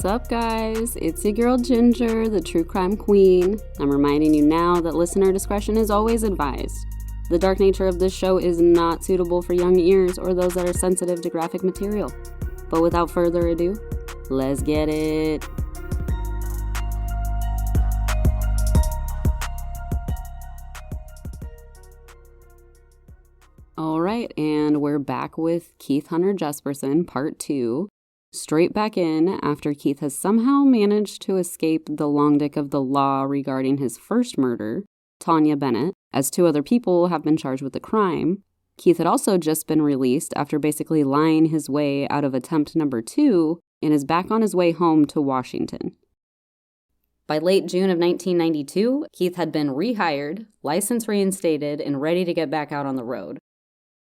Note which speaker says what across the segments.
Speaker 1: What's up, guys? It's your girl Ginger, the true crime queen. I'm reminding you now that listener discretion is always advised. The dark nature of this show is not suitable for young ears or those that are sensitive to graphic material. But without further ado, let's get it. All right, and we're back with Keith Hunter Jesperson, part 2. Straight back in after Keith has somehow managed to escape the long dick of the law regarding his first murder, Tanya Bennett, as 2 other people have been charged with the crime. Keith had also just been released after basically lying his way out of attempt number 2 and is back on his way home to Washington. By late June of 1992, Keith had been rehired, license reinstated, and ready to get back out on the road.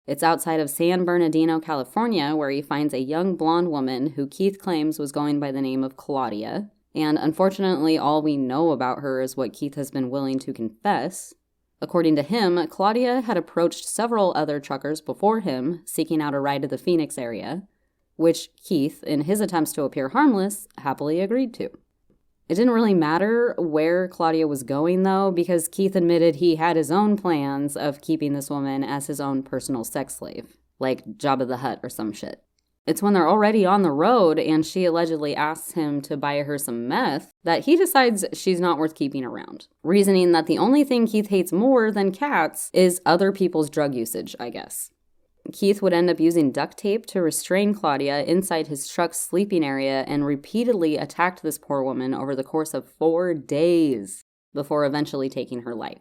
Speaker 1: It's outside of San Bernardino, California, where he finds a young blonde woman who Keith claims was going by the name of Claudia. And unfortunately, all we know about her is what Keith has been willing to confess. According to him, Claudia had approached several other truckers before him, seeking out a ride to the Phoenix area, which Keith, in his attempts to appear harmless, happily agreed to. It didn't really matter where Claudia was going, though, because Keith admitted he had his own plans of keeping this woman as his own personal sex slave, like Jabba the Hutt or some shit. It's when they're already on the road and she allegedly asks him to buy her some meth that he decides she's not worth keeping around, reasoning that the only thing Keith hates more than cats is other people's drug usage, I guess. Keith would end up using duct tape to restrain Claudia inside his truck's sleeping area and repeatedly attacked this poor woman over the course of 4 days before eventually taking her life.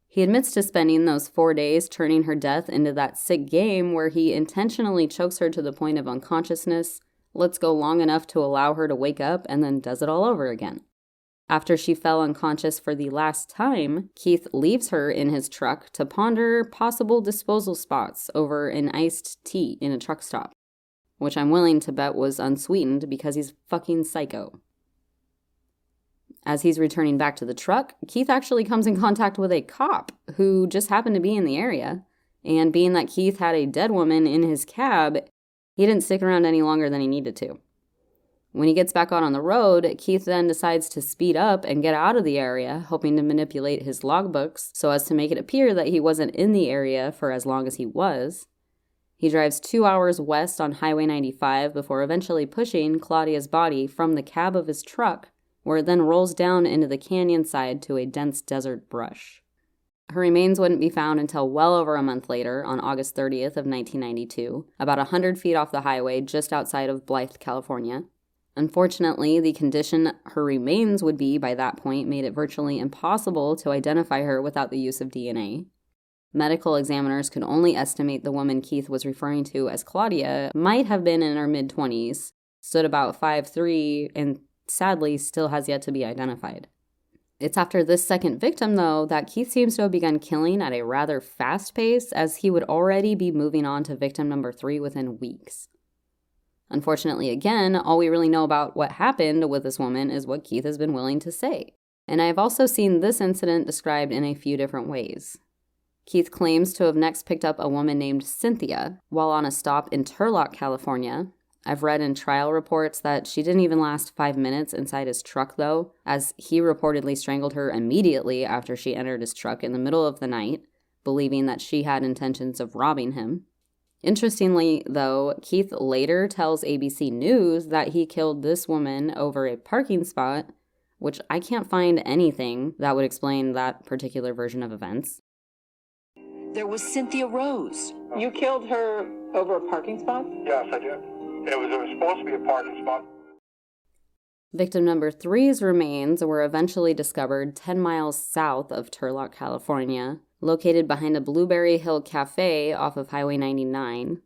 Speaker 1: He admits to spending those 4 days turning her death into that sick game where he intentionally chokes her to the point of unconsciousness, lets go long enough to allow her to wake up, and then does it all over again. After she fell unconscious for the last time, Keith leaves her in his truck to ponder possible disposal spots over an iced tea in a truck stop, which I'm willing to bet was unsweetened because he's fucking psycho. As he's returning back to the truck, Keith actually comes in contact with a cop who just happened to be in the area, and being that Keith had a dead woman in his cab, he didn't stick around any longer than he needed to. When he gets back out on the road, Keith then decides to speed up and get out of the area, hoping to manipulate his logbooks so as to make it appear that he wasn't in the area for as long as he was. He drives 2 hours west on Highway 95 before eventually pushing Claudia's body from the cab of his truck, where it then rolls down into the canyon side to a dense desert brush. Her remains wouldn't be found until well over a month later, on August 30th of 1992, about 100 feet off the highway just outside of Blythe, California. Unfortunately, the condition her remains would be by that point made it virtually impossible to identify her without the use of DNA. Medical examiners could only estimate the woman Keith was referring to as Claudia might have been in her mid-20s, stood about 5'3", and sadly still has yet to be identified. It's after this second victim, though, that Keith seems to have begun killing at a rather fast pace, as he would already be moving on to victim number 3 within weeks. Unfortunately, again, all we really know about what happened with this woman is what Keith has been willing to say. And I've also seen this incident described in a few different ways. Keith claims to have next picked up a woman named Cynthia while on a stop in Turlock, California. I've read in trial reports that she didn't even last 5 minutes inside his truck, though, as he reportedly strangled her immediately after she entered his truck in the middle of the night, believing that she had intentions of robbing him. Interestingly, though, Keith later tells ABC News that he killed this woman over a parking spot, which I can't find anything that would explain that particular version of events.
Speaker 2: There was Cynthia Rose.
Speaker 3: You killed her over a parking spot?
Speaker 4: Yes, I did. It was supposed to be a parking spot.
Speaker 1: Victim number 3's remains were eventually discovered 10 miles south of Turlock, California, located behind a Blueberry Hill Cafe off of Highway 99.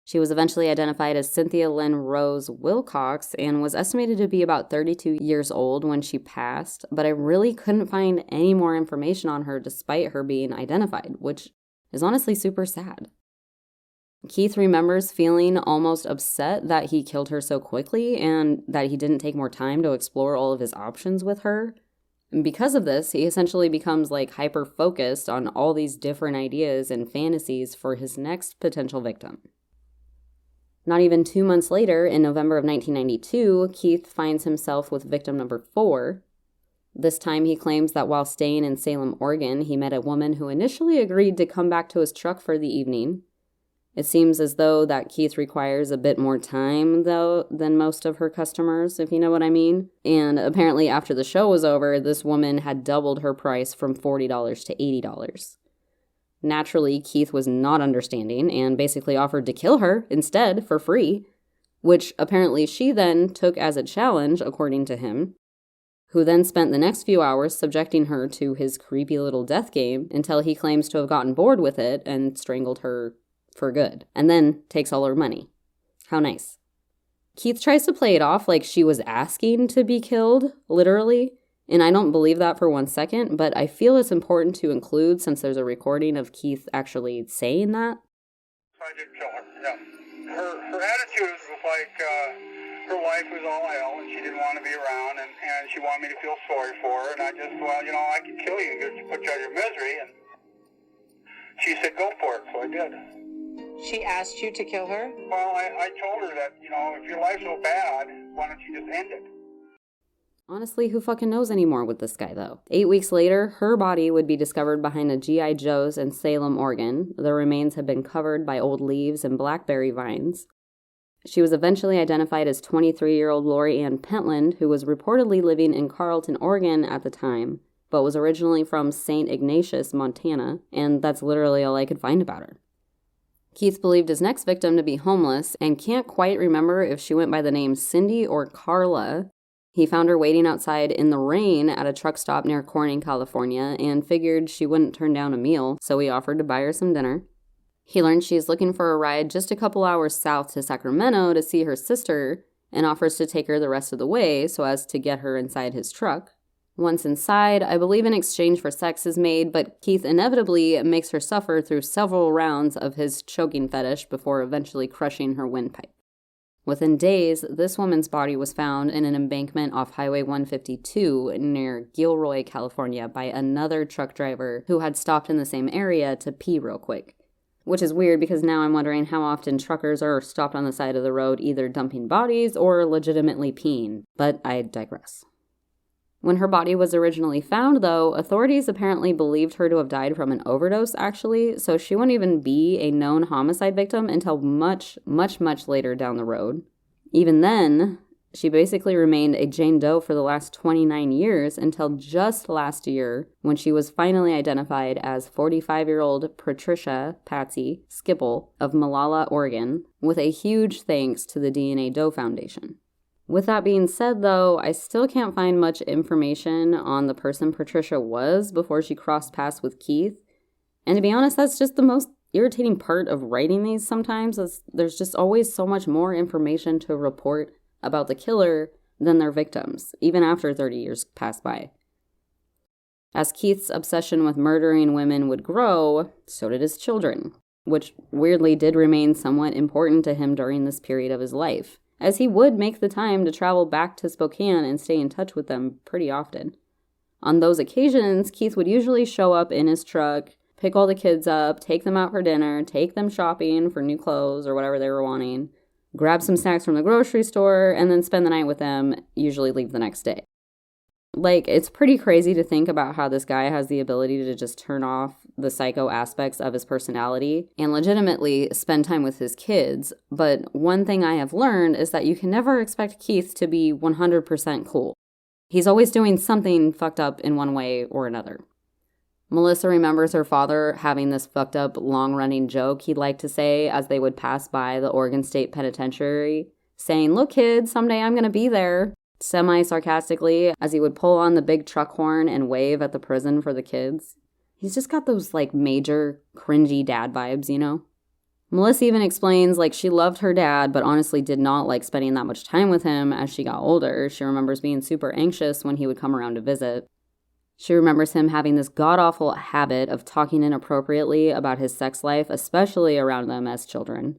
Speaker 1: She was eventually identified as Cynthia Lynn Rose Wilcox and was estimated to be about 32 years old when she passed, but I really couldn't find any more information on her despite her being identified, which is honestly super sad. Keith remembers feeling almost upset that he killed her so quickly and that he didn't take more time to explore all of his options with her. And because of this, he essentially becomes hyper-focused on all these different ideas and fantasies for his next potential victim. Not even 2 months later, in November of 1992, Keith finds himself with victim number 4. This time he claims that while staying in Salem, Oregon, he met a woman who initially agreed to come back to his truck for the evening. It seems as though that Keith requires a bit more time, though, than most of her customers, if you know what I mean. And apparently after the show was over, this woman had doubled her price from $40 to $80. Naturally, Keith was not understanding and basically offered to kill her instead for free, which apparently she then took as a challenge, according to him, who then spent the next few hours subjecting her to his creepy little death game until he claims to have gotten bored with it and strangled her for good, and then takes all her money. How nice. Keith tries to play it off like she was asking to be killed, literally, and I don't believe that for 1 second, but I feel it's important to include since there's a recording of Keith actually saying that.
Speaker 4: I did kill her, yeah. Her attitude was like her life was all hell and she didn't want to be around and she wanted me to feel sorry for her, and I just, I could kill you to put you out of your misery, and she said go for it, so I did.
Speaker 3: She asked you to kill her?
Speaker 4: Well, I told her that, if your life's so bad, why don't you just end it?
Speaker 1: Honestly, who fucking knows anymore with this guy, though? 8 weeks later, her body would be discovered behind a G.I. Joe's in Salem, Oregon. The remains had been covered by old leaves and blackberry vines. She was eventually identified as 23-year-old Lori Ann Pentland, who was reportedly living in Carlton, Oregon at the time, but was originally from St. Ignatius, Montana, and that's literally all I could find about her. Keith believed his next victim to be homeless and can't quite remember if she went by the name Cindy or Carla. He found her waiting outside in the rain at a truck stop near Corning, California, and figured she wouldn't turn down a meal, so he offered to buy her some dinner. He learned she is looking for a ride just a couple hours south to Sacramento to see her sister and offers to take her the rest of the way so as to get her inside his truck. Once inside, I believe an exchange for sex is made, but Keith inevitably makes her suffer through several rounds of his choking fetish before eventually crushing her windpipe. Within days, this woman's body was found in an embankment off Highway 152 near Gilroy, California, by another truck driver who had stopped in the same area to pee real quick. Which is weird because now I'm wondering how often truckers are stopped on the side of the road either dumping bodies or legitimately peeing, but I digress. When her body was originally found, though, authorities apparently believed her to have died from an overdose, actually, so she wouldn't even be a known homicide victim until much, much, much later down the road. Even then, she basically remained a Jane Doe for the last 29 years until just last year when she was finally identified as 45-year-old Patricia Patsy Skipple of Molalla, Oregon, with a huge thanks to the DNA Doe Foundation. With that being said, though, I still can't find much information on the person Patricia was before she crossed paths with Keith. And to be honest, that's just the most irritating part of writing these sometimes, is there's just always so much more information to report about the killer than their victims, even after 30 years pass by. As Keith's obsession with murdering women would grow, so did his children, which weirdly did remain somewhat important to him during this period of his life, as he would make the time to travel back to Spokane and stay in touch with them pretty often. On those occasions, Keith would usually show up in his truck, pick all the kids up, take them out for dinner, take them shopping for new clothes or whatever they were wanting, grab some snacks from the grocery store, and then spend the night with them, usually leave the next day. Like, it's pretty crazy to think about how this guy has the ability to just turn off the psycho aspects of his personality and legitimately spend time with his kids. But one thing I have learned is that you can never expect Keith to be 100% cool. He's always doing something fucked up in one way or another. Melissa remembers her father having this fucked up long-running joke he'd like to say as they would pass by the Oregon State Penitentiary, saying, "Look, kids, someday I'm going to be there," semi-sarcastically, as he would pull on the big truck horn and wave at the prison for the kids. He's just got those, major, cringy dad vibes, you know? Melissa even explains, she loved her dad, but honestly did not like spending that much time with him as she got older. She remembers being super anxious when he would come around to visit. She remembers him having this god-awful habit of talking inappropriately about his sex life, especially around them as children.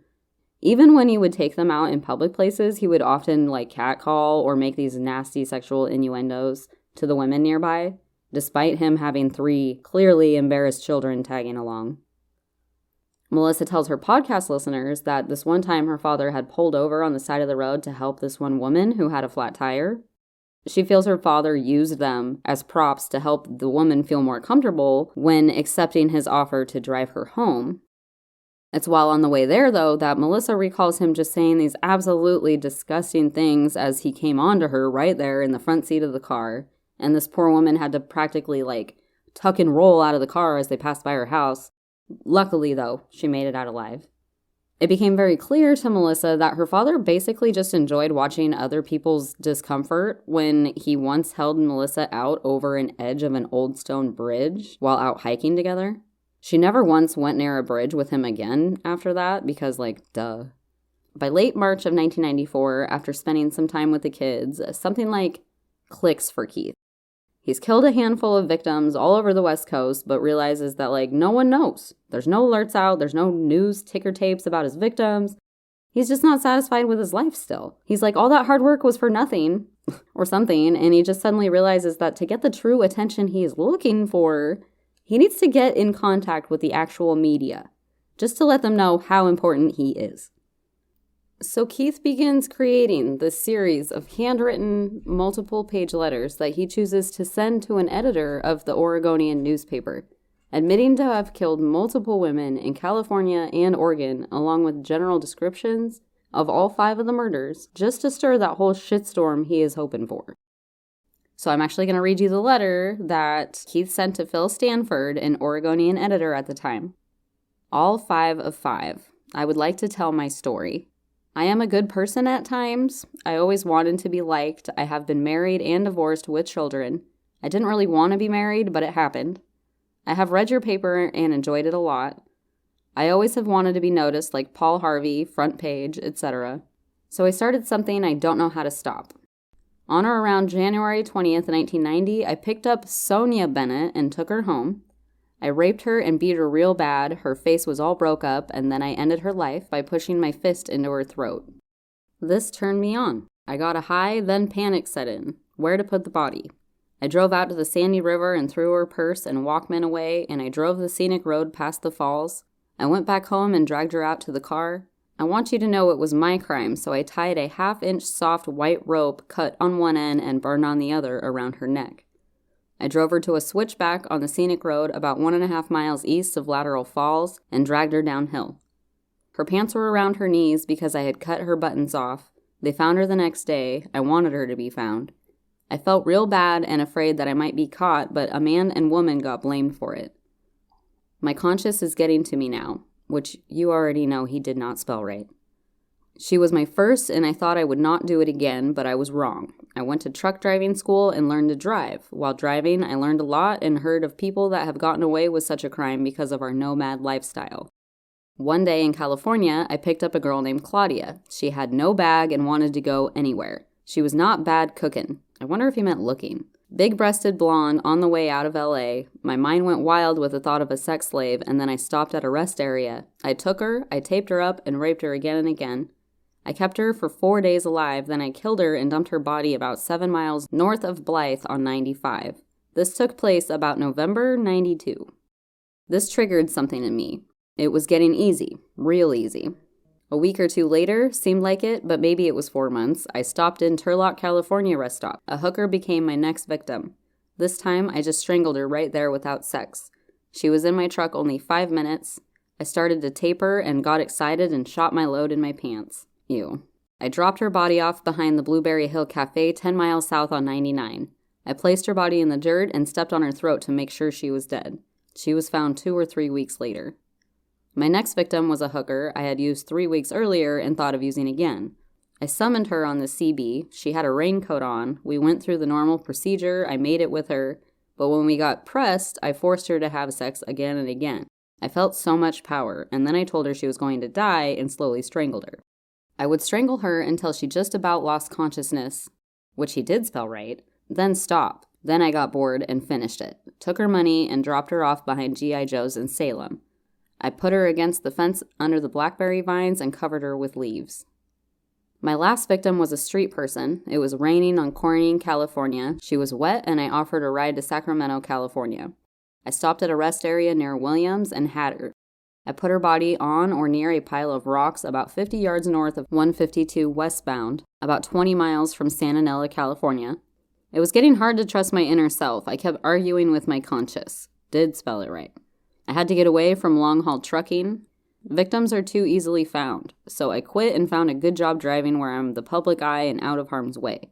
Speaker 1: Even when he would take them out in public places, he would often, catcall or make these nasty sexual innuendos to the women nearby, despite him having 3 clearly embarrassed children tagging along. Melissa tells her podcast listeners that this one time her father had pulled over on the side of the road to help this one woman who had a flat tire. She feels her father used them as props to help the woman feel more comfortable when accepting his offer to drive her home. It's while on the way there, though, that Melissa recalls him just saying these absolutely disgusting things as he came onto her right there in the front seat of the car. And this poor woman had to practically, tuck and roll out of the car as they passed by her house. Luckily, though, she made it out alive. It became very clear to Melissa that her father basically just enjoyed watching other people's discomfort when he once held Melissa out over an edge of an old stone bridge while out hiking together. She never once went near a bridge with him again after that because, duh. By late March of 1994, after spending some time with the kids, something clicks for Keith. He's killed a handful of victims all over the West Coast, but realizes that, no one knows. There's no alerts out. There's no news ticker tapes about his victims. He's just not satisfied with his life still. He's all that hard work was for nothing or something, and he just suddenly realizes that to get the true attention he is looking for, he needs to get in contact with the actual media, just to let them know how important he is. So Keith begins creating this series of handwritten, multiple-page letters that he chooses to send to an editor of the Oregonian newspaper, admitting to have killed multiple women in California and Oregon, along with general descriptions of all 5 of the murders, just to stir that whole shitstorm he is hoping for. So I'm actually going to read you the letter that Keith sent to Phil Stanford, an Oregonian editor at the time. All 5 of 5. I would like to tell my story. I am a good person at times. I always wanted to be liked. I have been married and divorced with children. I didn't really want to be married, but it happened. I have read your paper and enjoyed it a lot. I always have wanted to be noticed like Paul Harvey, front page, etc. So I started something I don't know how to stop. On or around January 20th, 1990, I picked up Sonia Bennett and took her home. I raped her and beat her real bad. Her face was all broke up, and then I ended her life by pushing my fist into her throat. This turned me on. I got a high, then panic set in. Where to put the body? I drove out to the Sandy River and threw her purse and Walkman away, and I drove the scenic road past the falls. I went back home and dragged her out to the car. I want you to know it was my crime, so I tied a 1/2-inch soft white rope cut on one end and burned on the other around her neck. I drove her to a switchback on the scenic road about 1.5 miles east of Lateral Falls and dragged her downhill. Her pants were around her knees because I had cut her buttons off. They found her the next day. I wanted her to be found. I felt real bad and afraid that I might be caught, but a man and woman got blamed for it. My conscience is getting to me now, which you already know he did not spell right. She was my first, and I thought I would not do it again, but I was wrong. I went to truck driving school and learned to drive. While driving, I learned a lot and heard of people that have gotten away with such a crime because of our nomad lifestyle. One day in California, I picked up a girl named Claudia. She had no bag and wanted to go anywhere. She was not bad cooking. I wonder if he meant looking. Big-breasted blonde on the way out of LA. My mind went wild with the thought of a sex slave, and then I stopped at a rest area. I took her, I taped her up, and raped her again and again. I kept her for 4 days alive, then I killed her and dumped her body about 7 miles north of Blythe on 95. This took place about November 92. This triggered something in me. It was getting easy, real easy. A week or 2 later, seemed like it, but maybe it was 4 months, I stopped in Turlock, California rest stop. A hooker became my next victim. This time, I just strangled her right there without sex. She was in my truck only 5 minutes. I started to tape her and got excited and shot my load in my pants. Ew. I dropped her body off behind the Blueberry Hill Cafe 10 miles south on 99. I placed her body in the dirt and stepped on her throat to make sure she was dead. She was found 2 or 3 weeks later. My next victim was a hooker I had used 3 weeks earlier and thought of using again. I summoned her on the CB. She had a raincoat on. We went through the normal procedure. I made it with her. But when we got pressed, I forced her to have sex again and again. I felt so much power, and then I told her she was going to die and slowly strangled her. I would strangle her until she just about lost consciousness, which he did spell right, then stop. Then I got bored and finished it. Took her money and dropped her off behind G.I. Joe's in Salem. I put her against the fence under the blackberry vines and covered her with leaves. My last victim was a street person. It was raining on Corning, California. She was wet and I offered a ride to Sacramento, California. I stopped at a rest area near Williams and had her. I put her body on or near a pile of rocks about 50 yards north of 152 westbound, about 20 miles from Santa Ynez, California. It was getting hard to trust my inner self. I kept arguing with my conscience. Did spell it right. I had to get away from long-haul trucking. Victims are too easily found, so I quit and found a good job driving where I'm the public eye and out of harm's way.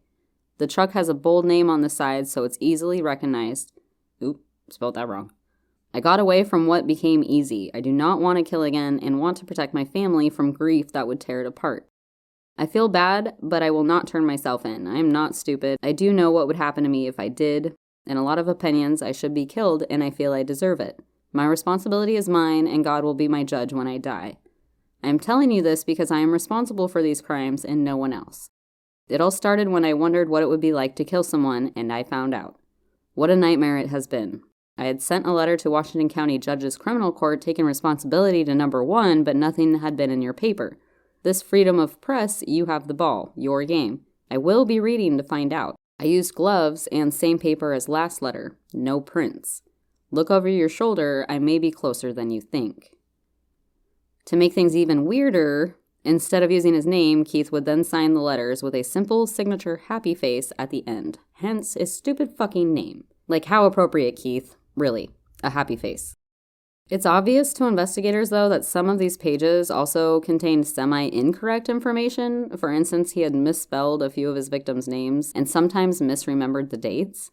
Speaker 1: The truck has a bold name on the side, so it's easily recognized. Oop, spelled that wrong. I got away from what became easy. I do not want to kill again and want to protect my family from grief that would tear it apart. I feel bad, but I will not turn myself in. I am not stupid. I do know what would happen to me if I did. In a lot of opinions, I should be killed, and I feel I deserve it. My responsibility is mine, and God will be my judge when I die. I am telling you this because I am responsible for these crimes and no one else. It all started when I wondered what it would be like to kill someone, and I found out. What a nightmare it has been. I had sent a letter to Washington County Judge's Criminal Court taking responsibility to number 1, but nothing had been in your paper. This freedom of press, you have the ball, your game. I will be reading to find out. I used gloves and same paper as last letter, no prints. Look over your shoulder, I may be closer than you think. To make things even weirder, instead of using his name, Keith would then sign the letters with a simple signature happy face at the end, hence his stupid fucking name. Like, how appropriate, Keith. Really, a happy face. It's obvious to investigators, though, that some of these pages also contained semi-incorrect information. For instance, he had misspelled a few of his victims' names and sometimes misremembered the dates.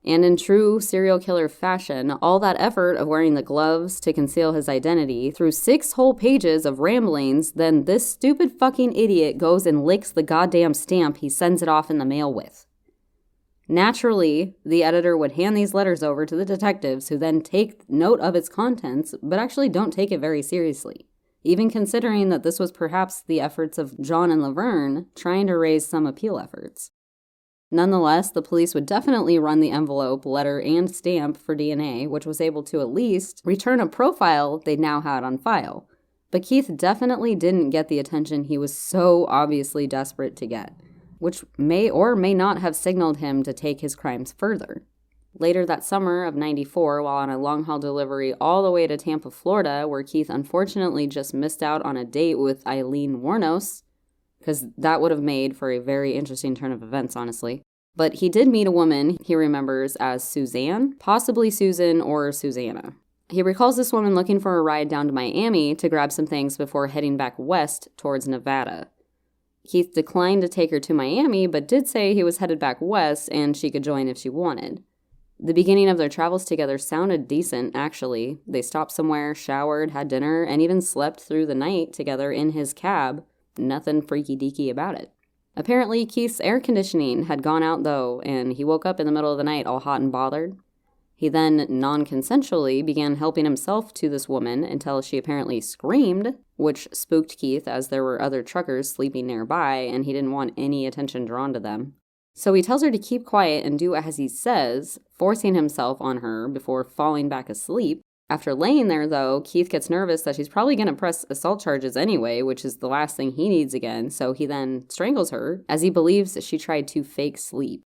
Speaker 1: And in true serial killer fashion, all that effort of wearing the gloves to conceal his identity through 6 whole pages of ramblings, then this stupid fucking idiot goes and licks the goddamn stamp he sends it off in the mail with. Naturally, the editor would hand these letters over to the detectives who then take note of its contents, but actually don't take it very seriously, even considering that this was perhaps the efforts of John and Laverne trying to raise some appeal efforts. Nonetheless, the police would definitely run the envelope, letter, and stamp for DNA, which was able to at least return a profile they now had on file. But Keith definitely didn't get the attention he was so obviously desperate to get, which may or may not have signaled him to take his crimes further. Later that summer of '94, while on a long-haul delivery all the way to Tampa, Florida, where Keith unfortunately just missed out on a date with Eileen Wuornos, because that would have made for a very interesting turn of events, honestly. But he did meet a woman he remembers as Suzanne, possibly Susan or Susanna. He recalls this woman looking for a ride down to Miami to grab some things before heading back west towards Nevada. Keith declined to take her to Miami, but did say he was headed back west and she could join if she wanted. The beginning of their travels together sounded decent, actually. They stopped somewhere, showered, had dinner, and even slept through the night together in his cab. Nothing freaky-deaky about it. Apparently, Keith's air conditioning had gone out, though, and he woke up in the middle of the night all hot and bothered. He then, non-consensually, began helping himself to this woman until she apparently screamed, which spooked Keith as there were other truckers sleeping nearby, and he didn't want any attention drawn to them. So he tells her to keep quiet and do as he says, forcing himself on her before falling back asleep. After laying there, though, Keith gets nervous that she's probably going to press assault charges anyway, which is the last thing he needs again, so he then strangles her, as he believes that she tried to fake sleep.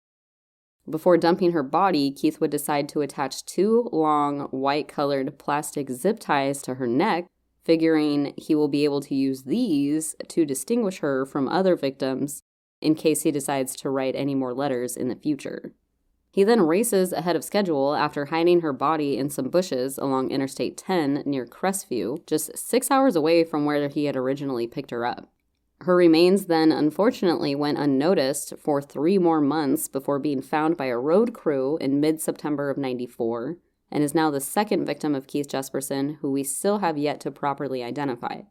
Speaker 1: Before dumping her body, Keith would decide to attach 2 long, white-colored plastic zip ties to her neck, figuring he will be able to use these to distinguish her from other victims in case he decides to write any more letters in the future. He then races ahead of schedule after hiding her body in some bushes along Interstate 10 near Crestview, just 6 hours away from where he had originally picked her up. Her remains then unfortunately went unnoticed for 3 more months before being found by a road crew in mid-September of '94, and is now the second victim of Keith Jesperson, who we still have yet to properly identify.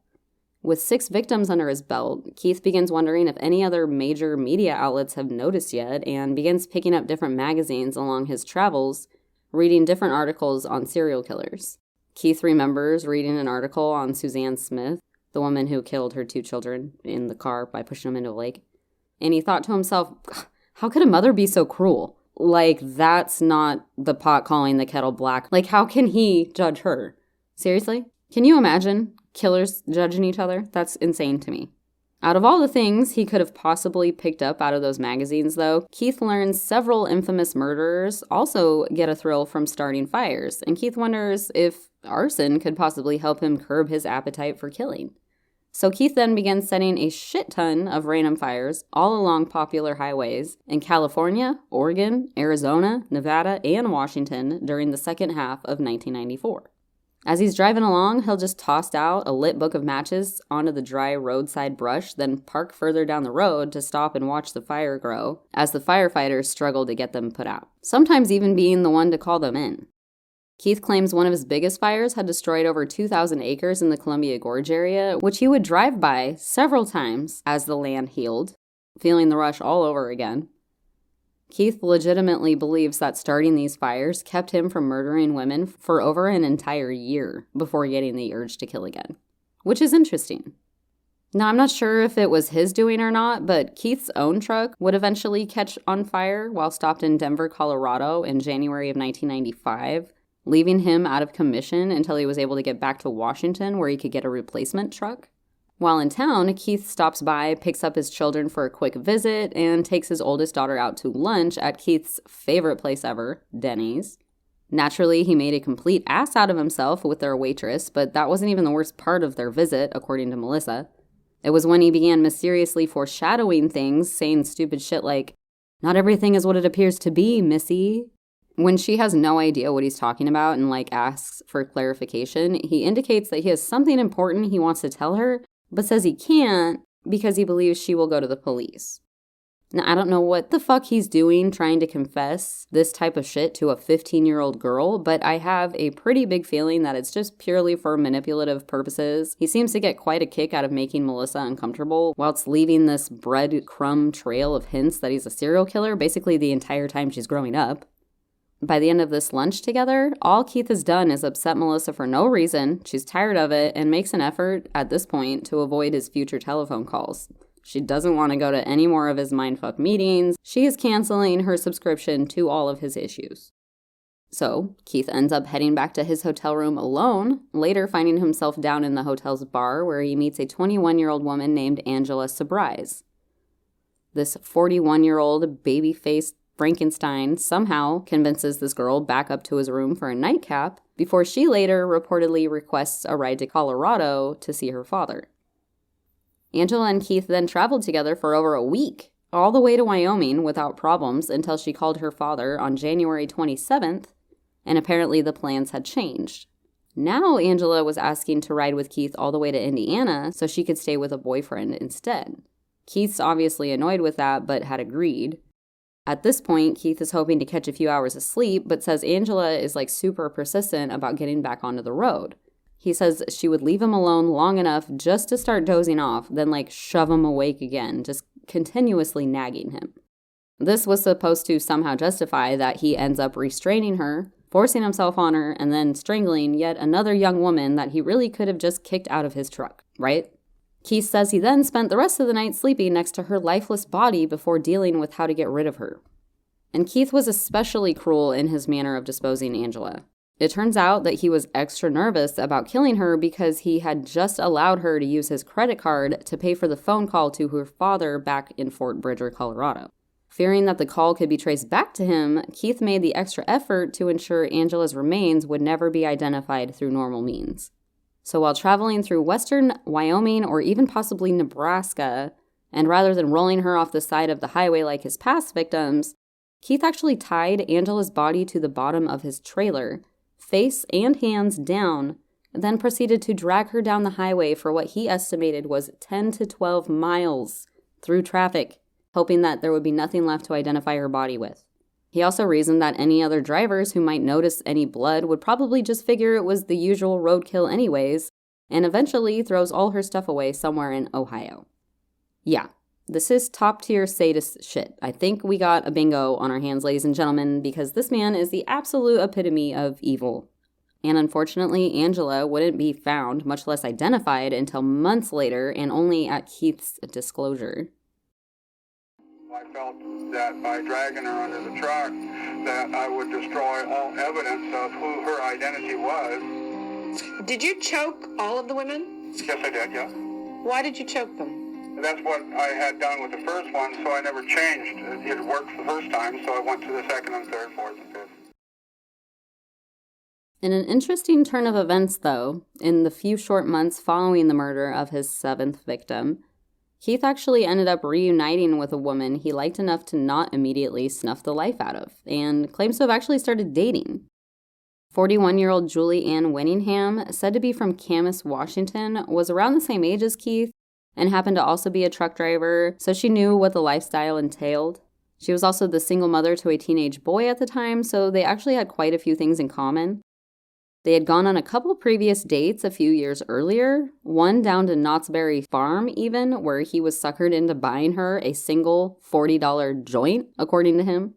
Speaker 1: With 6 victims under his belt, Keith begins wondering if any other major media outlets have noticed yet and begins picking up different magazines along his travels, reading different articles on serial killers. Keith remembers reading an article on Suzanne Smith, the woman who killed her 2 children in the car by pushing them into a lake. And he thought to himself, how could a mother be so cruel? Like, that's not the pot calling the kettle black. Like, how can he judge her? Seriously? Can you imagine killers judging each other? That's insane to me. Out of all the things he could have possibly picked up out of those magazines, though, Keith learns several infamous murderers also get a thrill from starting fires, and Keith wonders if arson could possibly help him curb his appetite for killing. So Keith then began setting a shit ton of random fires all along popular highways in California, Oregon, Arizona, Nevada, and Washington during the second half of 1994. As he's driving along, he'll just toss out a lit book of matches onto the dry roadside brush, then park further down the road to stop and watch the fire grow as the firefighters struggle to get them put out, sometimes even being the one to call them in. Keith claims one of his biggest fires had destroyed over 2,000 acres in the Columbia Gorge area, which he would drive by several times as the land healed, feeling the rush all over again. Keith legitimately believes that starting these fires kept him from murdering women for over an entire year before getting the urge to kill again, which is interesting. Now, I'm not sure if it was his doing or not, but Keith's own truck would eventually catch on fire while stopped in Denver, Colorado in January of 1995, leaving him out of commission until he was able to get back to Washington where he could get a replacement truck. While in town, Keith stops by, picks up his children for a quick visit, and takes his oldest daughter out to lunch at Keith's favorite place ever, Denny's. Naturally, he made a complete ass out of himself with their waitress, but that wasn't even the worst part of their visit, according to Melissa. It was when he began mysteriously foreshadowing things, saying stupid shit like, "Not everything is what it appears to be, Missy." When she has no idea what he's talking about and asks for clarification, he indicates that he has something important he wants to tell her, but says he can't because he believes she will go to the police. Now, I don't know what the fuck he's doing trying to confess this type of shit to a 15-year-old girl, but I have a pretty big feeling that it's just purely for manipulative purposes. He seems to get quite a kick out of making Melissa uncomfortable, whilst leaving this breadcrumb trail of hints that he's a serial killer basically the entire time she's growing up. By the end of this lunch together, all Keith has done is upset Melissa for no reason. She's tired of it and makes an effort, at this point, to avoid his future telephone calls. She doesn't want to go to any more of his mindfuck meetings. She is canceling her subscription to all of his issues. So, Keith ends up heading back to his hotel room alone, later finding himself down in the hotel's bar where he meets a 21-year-old woman named Angela Surprise. This 41-year-old baby-faced Frankenstein somehow convinces this girl back up to his room for a nightcap before she later reportedly requests a ride to Colorado to see her father. Angela and Keith then traveled together for over a week, all the way to Wyoming without problems until she called her father on January 27th, and apparently the plans had changed. Now Angela was asking to ride with Keith all the way to Indiana so she could stay with a boyfriend instead. Keith's obviously annoyed with that, but had agreed. At this point, Keith is hoping to catch a few hours of sleep, but says Angela is super persistent about getting back onto the road. He says she would leave him alone long enough just to start dozing off, then shove him awake again, just continuously nagging him. This was supposed to somehow justify that he ends up restraining her, forcing himself on her, and then strangling yet another young woman that he really could have just kicked out of his truck, right? Keith says he then spent the rest of the night sleeping next to her lifeless body before dealing with how to get rid of her. And Keith was especially cruel in his manner of disposing Angela. It turns out that he was extra nervous about killing her because he had just allowed her to use his credit card to pay for the phone call to her father back in Fort Bridger, Colorado. Fearing that the call could be traced back to him, Keith made the extra effort to ensure Angela's remains would never be identified through normal means. So while traveling through western Wyoming or even possibly Nebraska, and rather than rolling her off the side of the highway like his past victims, Keith actually tied Angela's body to the bottom of his trailer, face and hands down, then proceeded to drag her down the highway for what he estimated was 10 to 12 miles through traffic, hoping that there would be nothing left to identify her body with. He also reasoned that any other drivers who might notice any blood would probably just figure it was the usual roadkill anyways, and eventually throws all her stuff away somewhere in Ohio. Yeah, this is top-tier sadist shit. I think we got a bingo on our hands, ladies and gentlemen, because this man is the absolute epitome of evil. And unfortunately, Angela wouldn't be found, much less identified, until months later and only at Keith's disclosure.
Speaker 4: I felt that by dragging her under the truck, that I would destroy all evidence of who her identity was.
Speaker 3: Did you choke all of the women?
Speaker 4: Yes, I did, yeah.
Speaker 3: Why did you choke them?
Speaker 4: That's what I had done with the first one, so I never changed. It worked the first time, so I went to the second and third, fourth, and fifth.
Speaker 1: In an interesting turn of events, though, in the few short months following the murder of his 7th victim, Keith actually ended up reuniting with a woman he liked enough to not immediately snuff the life out of, and claims to have actually started dating. 41-year-old Julie Ann Winningham, said to be from Camas, Washington, was around the same age as Keith and happened to also be a truck driver, so she knew what the lifestyle entailed. She was also the single mother to a teenage boy at the time, so they actually had quite a few things in common. They had gone on a couple previous dates a few years earlier, one down to Knott's Berry Farm even, where he was suckered into buying her a single $40 joint, according to him.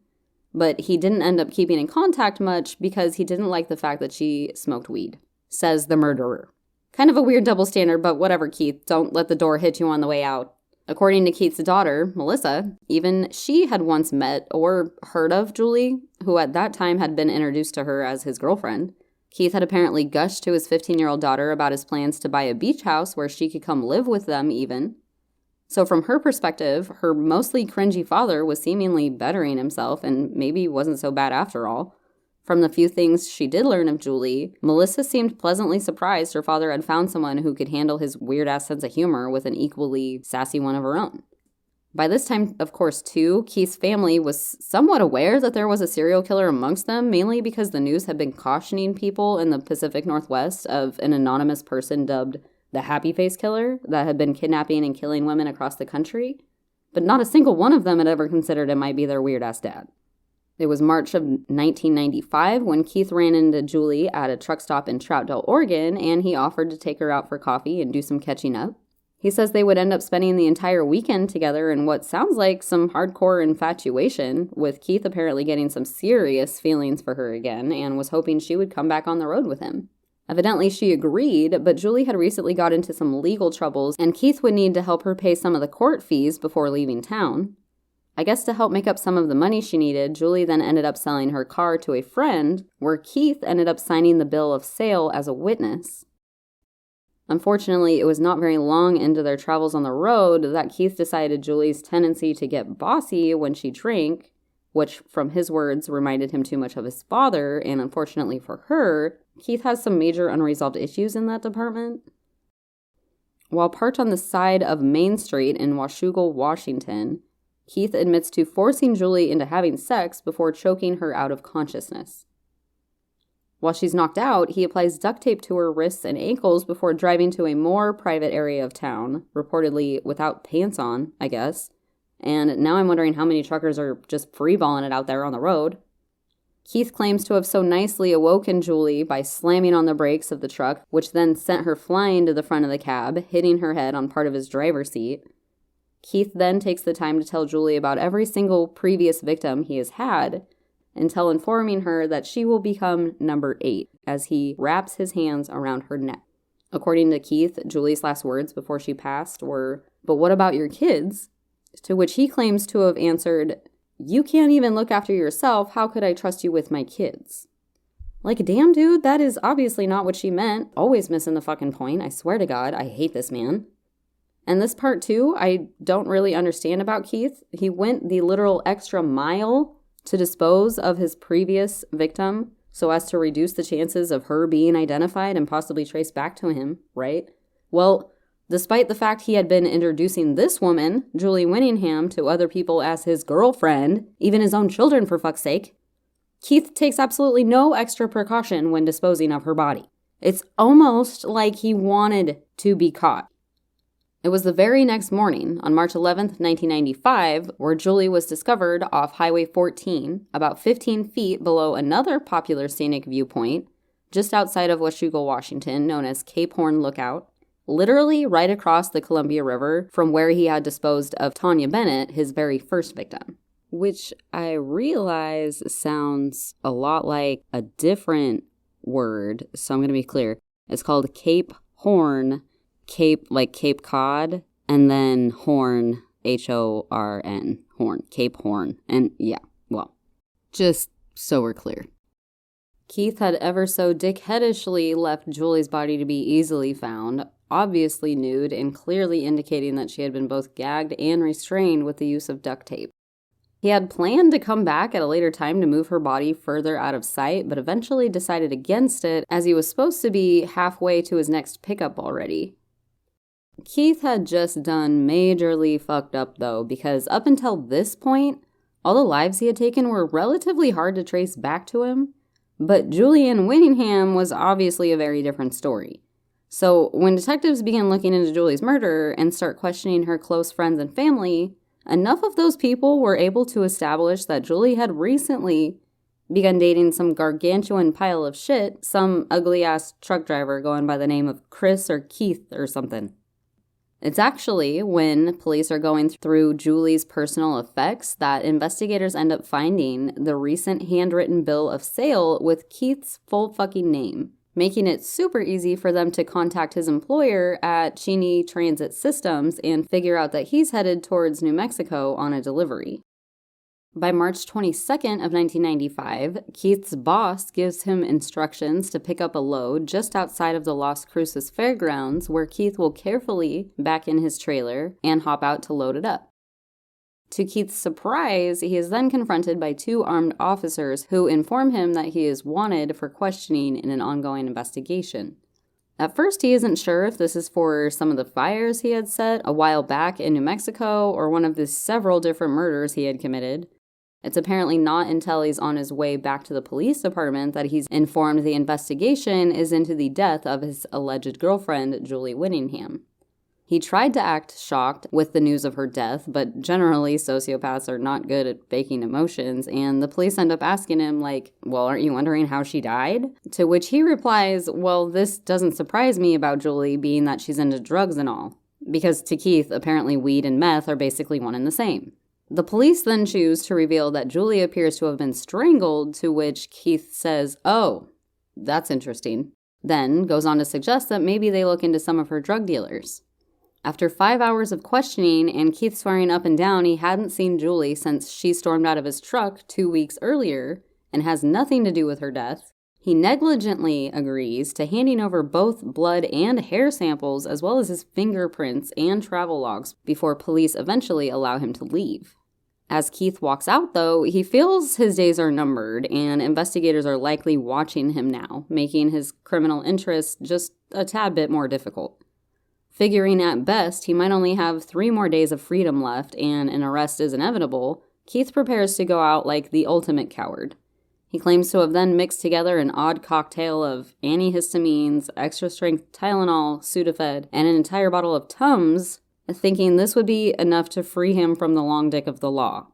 Speaker 1: But he didn't end up keeping in contact much because he didn't like the fact that she smoked weed, says the murderer. Kind of a weird double standard, but whatever, Keith. Don't let the door hit you on the way out. According to Keith's daughter, Melissa, even she had once met or heard of Julie, who at that time had been introduced to her as his girlfriend. Keith had apparently gushed to his 15-year-old daughter about his plans to buy a beach house where she could come live with them even. So from her perspective, her mostly cringy father was seemingly bettering himself and maybe wasn't so bad after all. From the few things she did learn of Julie, Melissa seemed pleasantly surprised her father had found someone who could handle his weird-ass sense of humor with an equally sassy one of her own. By this time, of course, too, Keith's family was somewhat aware that there was a serial killer amongst them, mainly because the news had been cautioning people in the Pacific Northwest of an anonymous person dubbed the Happy Face Killer that had been kidnapping and killing women across the country. But not a single one of them had ever considered it might be their weird-ass dad. It was March of 1995 when Keith ran into Julie at a truck stop in Troutdale, Oregon, and he offered to take her out for coffee and do some catching up. He says they would end up spending the entire weekend together in what sounds like some hardcore infatuation, with Keith apparently getting some serious feelings for her again and was hoping she would come back on the road with him. Evidently, she agreed, but Julie had recently got into some legal troubles, and Keith would need to help her pay some of the court fees before leaving town. I guess to help make up some of the money she needed, Julie then ended up selling her car to a friend, where Keith ended up signing the bill of sale as a witness. Unfortunately, it was not very long into their travels on the road that Keith decided Julie's tendency to get bossy when she drank, which from his words reminded him too much of his father, and unfortunately for her, Keith has some major unresolved issues in that department. While parked on the side of Main Street in Washougal, Washington, Keith admits to forcing Julie into having sex before choking her out of consciousness. While she's knocked out, he applies duct tape to her wrists and ankles before driving to a more private area of town, reportedly without pants on, I guess. And now I'm wondering how many truckers are just freeballing it out there on the road. Keith claims to have so nicely awoken Julie by slamming on the brakes of the truck, which then sent her flying to the front of the cab, hitting her head on part of his driver's seat. Keith then takes the time to tell Julie about every single previous victim he has had, until informing her that she will become number 8 as he wraps his hands around her neck. According to Keith, Julie's last words before she passed were, "But what about your kids?" To which he claims to have answered, "You can't even look after yourself. How could I trust you with my kids?" Like, damn, dude, that is obviously not what she meant. Always missing the fucking point. I swear to God, I hate this man. And this part, too, I don't really understand about Keith. He went the literal extra mile to dispose of his previous victim so as to reduce the chances of her being identified and possibly traced back to him, right? Well, despite the fact he had been introducing this woman, Julie Winningham, to other people as his girlfriend, even his own children for fuck's sake, Keith takes absolutely no extra precaution when disposing of her body. It's almost like he wanted to be caught. It was the very next morning, on March 11th, 1995, where Julie was discovered off Highway 14, about 15 feet below another popular scenic viewpoint, just outside of Washougal, Washington, known as Cape Horn Lookout, literally right across the Columbia River from where he had disposed of Tanya Bennett, his very first victim. Which I realize sounds a lot like a different word, so I'm going to be clear. It's called Cape Horn. Cape, like Cape Cod, and then Horn, Horn, Horn, Cape Horn. And yeah, well, just so we're clear. Keith had ever so dickheadishly left Julie's body to be easily found, obviously nude and clearly indicating that she had been both gagged and restrained with the use of duct tape. He had planned to come back at a later time to move her body further out of sight, but eventually decided against it as he was supposed to be halfway to his next pickup already. Keith had just done majorly fucked up though, because up until this point, all the lives he had taken were relatively hard to trace back to him, but Julian Winningham was obviously a very different story. So when detectives began looking into Julie's murder and start questioning her close friends and family, enough of those people were able to establish that Julie had recently begun dating some gargantuan pile of shit, some ugly-ass truck driver going by the name of Chris or Keith or something. It's actually when police are going through Julie's personal effects that investigators end up finding the recent handwritten bill of sale with Keith's full fucking name, making it super easy for them to contact his employer at Cheney Transit Systems and figure out that he's headed towards New Mexico on a delivery. By March 22nd of 1995, Keith's boss gives him instructions to pick up a load just outside of the Las Cruces Fairgrounds, where Keith will carefully back in his trailer and hop out to load it up. To Keith's surprise, he is then confronted by 2 armed officers who inform him that he is wanted for questioning in an ongoing investigation. At first, he isn't sure if this is for some of the fires he had set a while back in New Mexico or one of the several different murders he had committed. It's apparently not until he's on his way back to the police department that he's informed the investigation is into the death of his alleged girlfriend, Julie Winningham. He tried to act shocked with the news of her death, but generally sociopaths are not good at faking emotions, and the police end up asking him, like, well, aren't you wondering how she died? To which he replies, well, this doesn't surprise me about Julie, being that she's into drugs and all. Because to Keith, apparently weed and meth are basically one and the same. The police then choose to reveal that Julie appears to have been strangled, to which Keith says, oh, that's interesting. Then goes on to suggest that maybe they look into some of her drug dealers. After 5 hours of questioning and Keith swearing up and down he hadn't seen Julie since she stormed out of his truck 2 weeks earlier and has nothing to do with her death, he negligently agrees to handing over both blood and hair samples as well as his fingerprints and travel logs before police eventually allow him to leave. As Keith walks out, though, he feels his days are numbered and investigators are likely watching him now, making his criminal interest just a tad bit more difficult. Figuring at best he might only have 3 more days of freedom left and an arrest is inevitable, Keith prepares to go out like the ultimate coward. He claims to have then mixed together an odd cocktail of antihistamines, extra-strength Tylenol, Sudafed, and an entire bottle of Tums, thinking this would be enough to free him from the long dick of the law.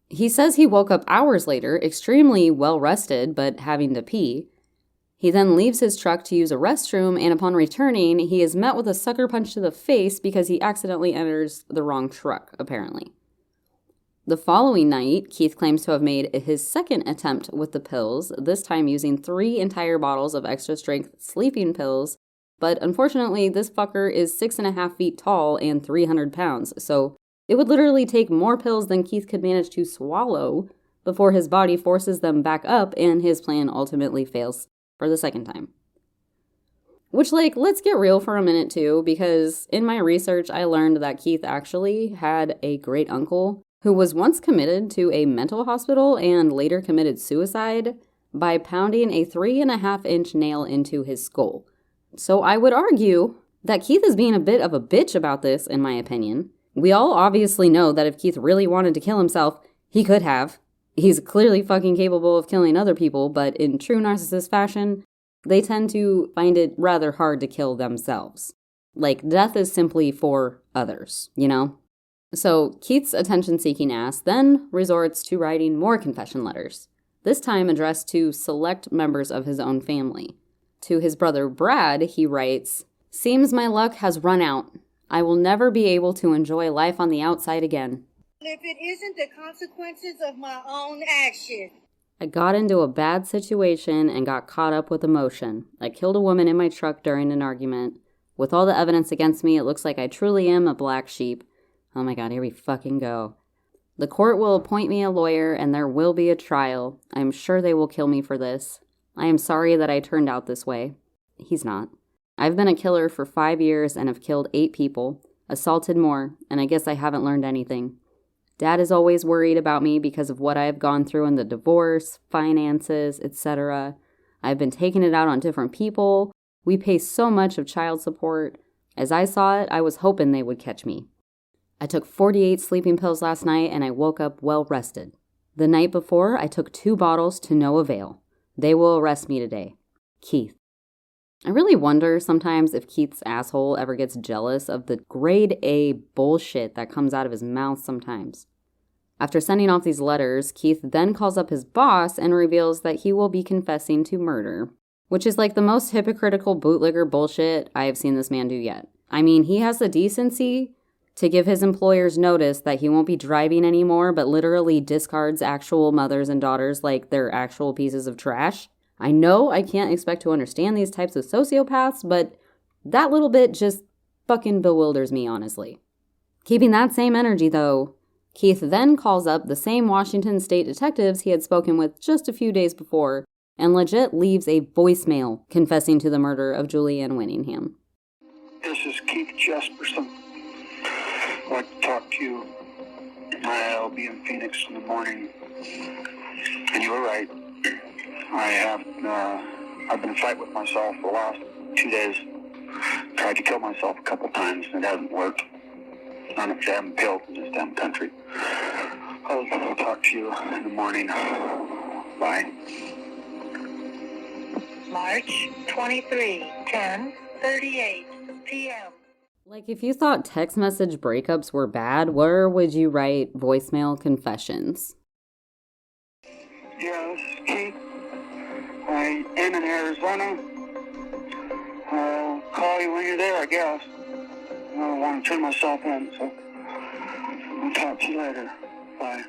Speaker 1: He says he woke up hours later, extremely well-rested, but having to pee. He then leaves his truck to use a restroom, and upon returning, he is met with a sucker punch to the face because he accidentally enters the wrong truck, apparently. The following night, Keith claims to have made his second attempt with the pills, this time using 3 entire bottles of extra-strength sleeping pills, but unfortunately, this fucker is 6.5 feet tall and 300 pounds, so it would literally take more pills than Keith could manage to swallow before his body forces them back up and his plan ultimately fails for the second time. Which, let's get real for a minute too, because in my research, I learned that Keith actually had a great uncle who was once committed to a mental hospital and later committed suicide by pounding a 3.5-inch nail into his skull. So I would argue that Keith is being a bit of a bitch about this, in my opinion. We all obviously know that if Keith really wanted to kill himself, he could have. He's clearly fucking capable of killing other people, but in true narcissist fashion, they tend to find it rather hard to kill themselves. Death is simply for others, you know? So Keith's attention-seeking ass then resorts to writing more confession letters, this time addressed to select members of his own family. To his brother Brad, he writes, "Seems my luck has run out. I will never be able to enjoy life on the outside again.
Speaker 5: If it isn't the consequences of my own action.
Speaker 1: I got into a bad situation and got caught up with emotion. I killed a woman in my truck during an argument. With all the evidence against me, it looks like I truly am a black sheep. Oh my god, here we fucking go. The court will appoint me a lawyer and there will be a trial. I am sure they will kill me for this. I am sorry that I turned out this way." He's not. "I've been a killer for 5 years and have killed 8 people, assaulted more, and I guess I haven't learned anything. Dad is always worried about me because of what I have gone through in the divorce, finances, etc. I've been taking it out on different people. We pay so much of child support. As I saw it, I was hoping they would catch me. I took 48 sleeping pills last night and I woke up well rested. The night before, I took 2 bottles to no avail. They will arrest me today. Keith. I really wonder sometimes if Keith's asshole ever gets jealous of the grade A bullshit that comes out of his mouth sometimes. After sending off these letters, Keith then calls up his boss and reveals that he will be confessing to murder, which is like the most hypocritical bootlegger bullshit I have seen this man do yet. I mean, he has the decency to give his employers notice that he won't be driving anymore, but literally discards actual mothers and daughters like they're actual pieces of trash. I know I can't expect to understand these types of sociopaths, but that little bit just fucking bewilders me, honestly. Keeping that same energy, though, Keith then calls up the same Washington state detectives he had spoken with just a few days before and legit leaves a voicemail confessing to the murder of Julianne Winningham.
Speaker 4: This is Keith Jesperson. I'd like to talk to you. I'll be in Phoenix in the morning. And you were right. I've been fighting with myself for the last 2 days. Tried to kill myself a couple times and it hasn't worked. Not a damn pill in this damn country. I'll talk to you in the morning. Bye.
Speaker 5: March 23, 10:38 p.m.
Speaker 1: Like, if you thought text message breakups were bad, where would you write voicemail confessions?
Speaker 4: Yeah, this is Keith. I am in Arizona. I'll call you when you're there, I guess. I don't want to turn myself in, so I'll talk to you later. Bye.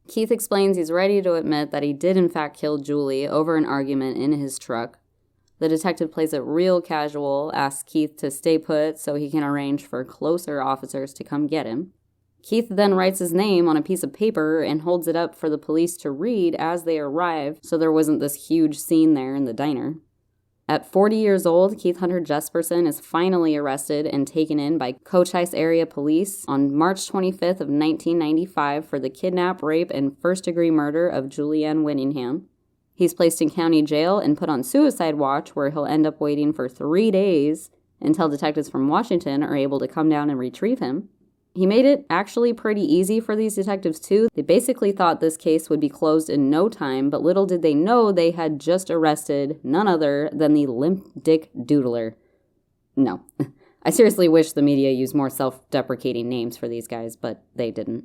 Speaker 1: Keith explains he's ready to admit that he did in fact kill Julie over an argument in his truck. The detective plays it real casual, asks Keith to stay put so he can arrange for closer officers to come get him. Keith then writes his name on a piece of paper and holds it up for the police to read as they arrive, so there wasn't this huge scene there in the diner. At 40 years old, Keith Hunter Jesperson is finally arrested and taken in by Cochise area police on March 25th of 1995 for the kidnap, rape, and first-degree murder of Julianne Winningham. He's placed in county jail and put on suicide watch, where he'll end up waiting for 3 days until detectives from Washington are able to come down and retrieve him. He made it actually pretty easy for these detectives, too. They basically thought this case would be closed in no time, but little did they know they had just arrested none other than the limp dick doodler. No. I seriously wish the media used more self-deprecating names for these guys, but they didn't.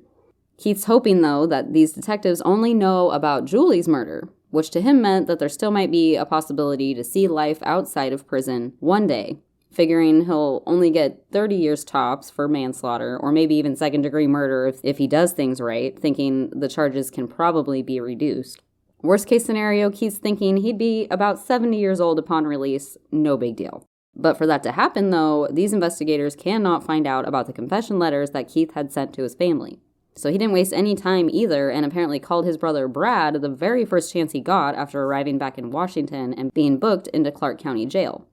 Speaker 1: Keith's hoping, though, that these detectives only know about Julie's murder, which to him meant that there still might be a possibility to see life outside of prison one day, figuring he'll only get 30 years tops for manslaughter, or maybe even second-degree murder if he does things right, thinking the charges can probably be reduced. Worst-case scenario, Keith's thinking he'd be about 70 years old upon release, no big deal. But for that to happen, though, these investigators cannot find out about the confession letters that Keith had sent to his family. So he didn't waste any time either, and apparently called his brother Brad the very first chance he got after arriving back in Washington and being booked into Clark County Jail.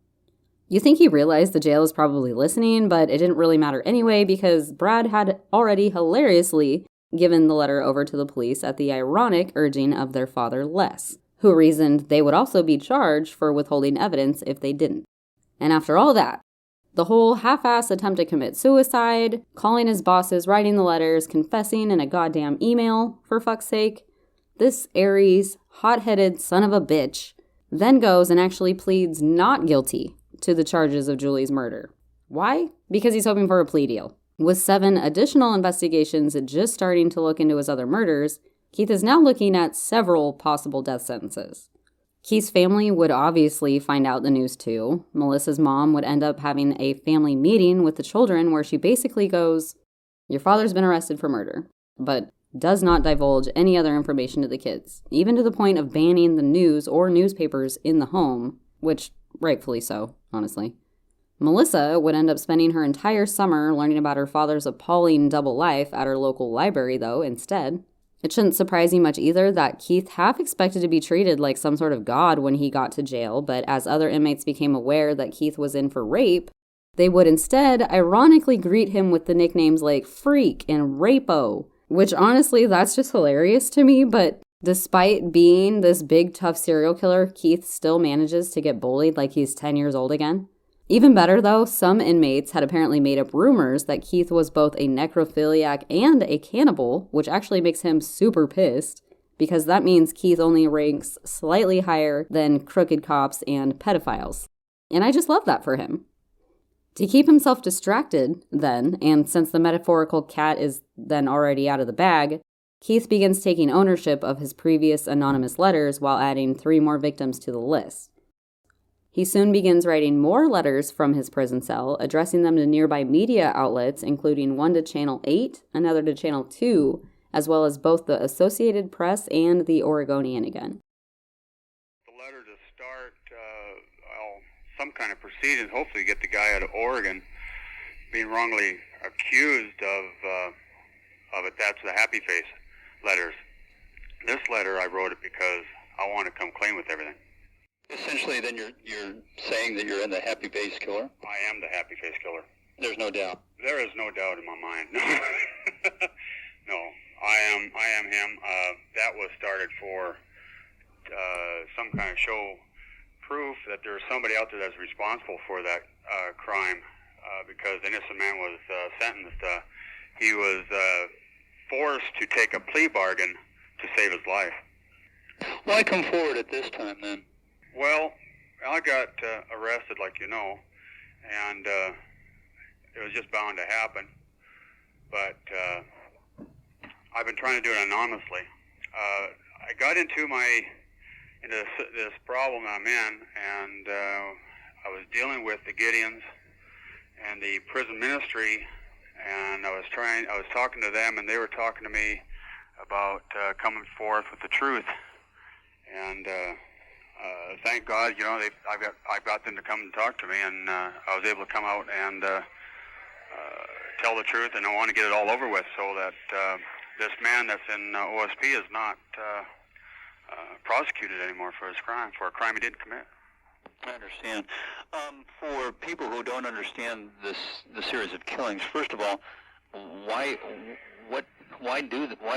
Speaker 1: You think he realized the jail was probably listening, but it didn't really matter anyway because Brad had already hilariously given the letter over to the police at the ironic urging of their father Les, who reasoned they would also be charged for withholding evidence if they didn't. And after all that, the whole half-ass attempt to commit suicide, calling his bosses, writing the letters, confessing in a goddamn email, for fuck's sake, this Aries, hot-headed son of a bitch then goes and actually pleads not guilty to the charges of Julie's murder. Why? Because he's hoping for a plea deal. With 7 additional investigations just starting to look into his other murders, Keith is now looking at several possible death sentences. Keith's family would obviously find out the news too. Melissa's mom would end up having a family meeting with the children where she basically goes, "Your father's been arrested for murder," but does not divulge any other information to the kids, even to the point of banning the news or newspapers in the home, which rightfully so, honestly. Melissa would end up spending her entire summer learning about her father's appalling double life at her local library, though, instead. It shouldn't surprise you much either that Keith half expected to be treated like some sort of god when he got to jail, but as other inmates became aware that Keith was in for rape, They would instead ironically greet him with the nicknames like Freak and Rapo, which honestly, that's just hilarious to me, but despite being this big, tough serial killer, Keith still manages to get bullied like he's 10 years old again. Even better, though, some inmates had apparently made up rumors that Keith was both a necrophiliac and a cannibal, which actually makes him super pissed, because that means Keith only ranks slightly higher than crooked cops and pedophiles. And I just love that for him. To keep himself distracted, then, and since the metaphorical cat is then already out of the bag, Keith begins taking ownership of his previous anonymous letters while adding 3 more victims to the list. He soon begins writing more letters from his prison cell, addressing them to nearby media outlets, including one to Channel 8, another to Channel 2, as well as both the Associated Press and the Oregonian again.
Speaker 4: The letter to start, some kind of proceedings, hopefully get the guy out of Oregon being wrongly accused of it. That's the happy face letters. This letter, I wrote it because I want to come clean with everything.
Speaker 6: Essentially, then you're saying that you're in the happy face killer?
Speaker 4: I am the happy face killer.
Speaker 6: There's no doubt.
Speaker 4: There is no doubt in my mind. No, I am him. That was started for some kind of show proof that there's somebody out there that's responsible for that crime, because the innocent man was sentenced. He was forced to take a plea bargain to save his life.
Speaker 6: Why come forward at this time, then?
Speaker 4: Well, I got arrested, like you know, and it was just bound to happen. But I've been trying to do it anonymously. I got into this problem I'm in, and I was dealing with the Gideons and the prison ministry, and I was talking to them, and they were talking to me about coming forth with the truth. And thank God, you know, I got them to come and talk to me, and I was able to come out and tell the truth, and I want to get it all over with, so that this man that's in OSP is not prosecuted anymore for his crime, for a crime he didn't commit.
Speaker 6: I understand. For people who don't understand the series of killings, first of all, why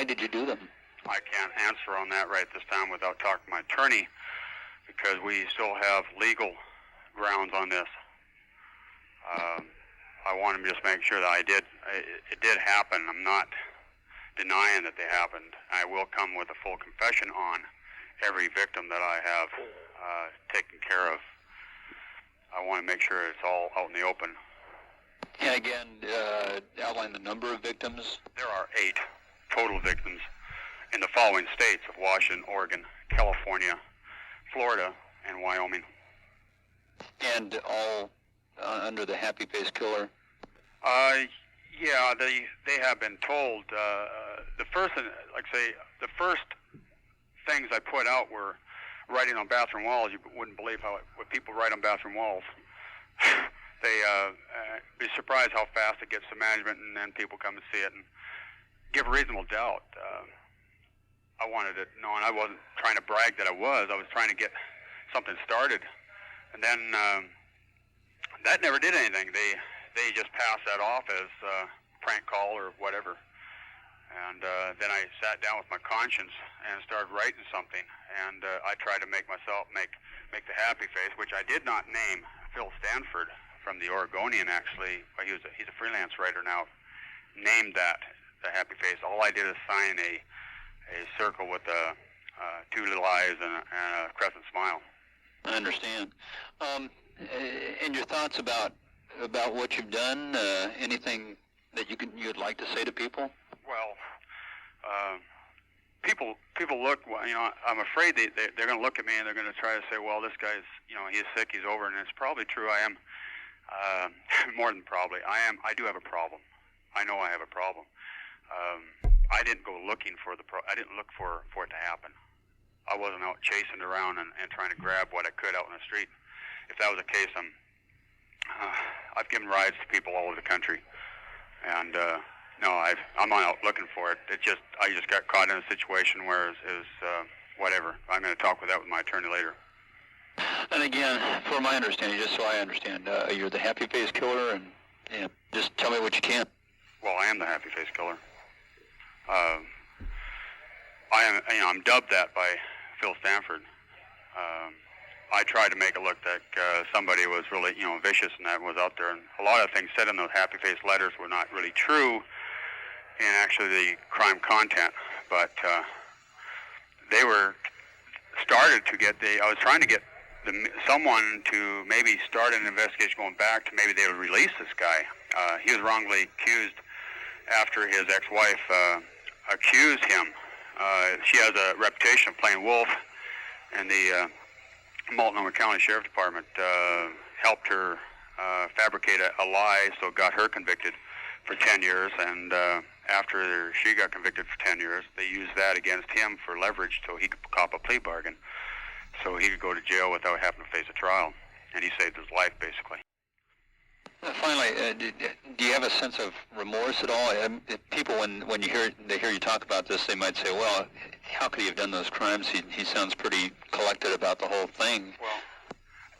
Speaker 6: did you do them?
Speaker 4: I can't answer on that right this time without talking to my attorney, because we still have legal grounds on this. I want to just make sure that it did happen. I'm not denying that they happened. I will come with a full confession on every victim that I have taken care of. I want to make sure it's all out in the open.
Speaker 6: And again, outline the number of victims.
Speaker 4: There are 8 total victims in the following states of Washington, Oregon, California, Florida, and Wyoming.
Speaker 6: And all under the happy face killer?
Speaker 4: Yeah, they have been told. The first things I put out were writing on bathroom walls. You wouldn't believe what people write on bathroom walls. They be surprised how fast it gets to management, and then people come and see it and give reasonable doubt. I wanted it known. I wasn't trying to brag that I was. I was trying to get something started, and then that never did anything. They just passed that off as prank call or whatever. And then I sat down with my conscience and started writing something. And I tried to make myself make the happy face, which I did not name. Phil Stanford from the Oregonian, actually, he's a freelance writer now, named that the happy face. All I did is sign a circle with 2 little eyes and a crescent smile.
Speaker 6: I understand. And your thoughts about what you've done? Anything that you'd like to say to people?
Speaker 4: Well, people look. You know, I'm afraid they're going to look at me and they're going to try to say, "Well, this guy's, you know, he's sick, he's over," and it's probably true. I am more than probably. I do have a problem. I know I have a problem. I didn't go looking for I didn't look for it to happen. I wasn't out chasing around and trying to grab what I could out in the street. If that was the case, I've given rides to people all over the country, and no, I'm not out looking for it. I just got caught in a situation where it was whatever. I'm going to talk with my attorney later.
Speaker 6: And again, for my understanding, just so I understand, you're the happy face killer, and just tell me what you can.
Speaker 4: Well, I am the happy face killer. I'm dubbed that by Phil Stanford. I tried to make it look like somebody was really, vicious and that was out there. And a lot of things said in those happy face letters were not really true in actually the crime content. But they were started to get I was trying to get someone to maybe start an investigation going back to maybe they would release this guy. He was wrongly accused after his ex-wife accused him. She has a reputation of playing wolf, and the Multnomah County Sheriff Department helped her fabricate a lie, so got her convicted for 10 years, and after she got convicted for 10 years, they used that against him for leverage so he could cop a plea bargain, so he could go to jail without having to face a trial, and he saved his life, basically.
Speaker 6: Finally, do you have a sense of remorse at all? People, when they hear you talk about this, they might say, "Well, how could he have done those crimes? He sounds pretty collected about the whole thing."
Speaker 4: Well,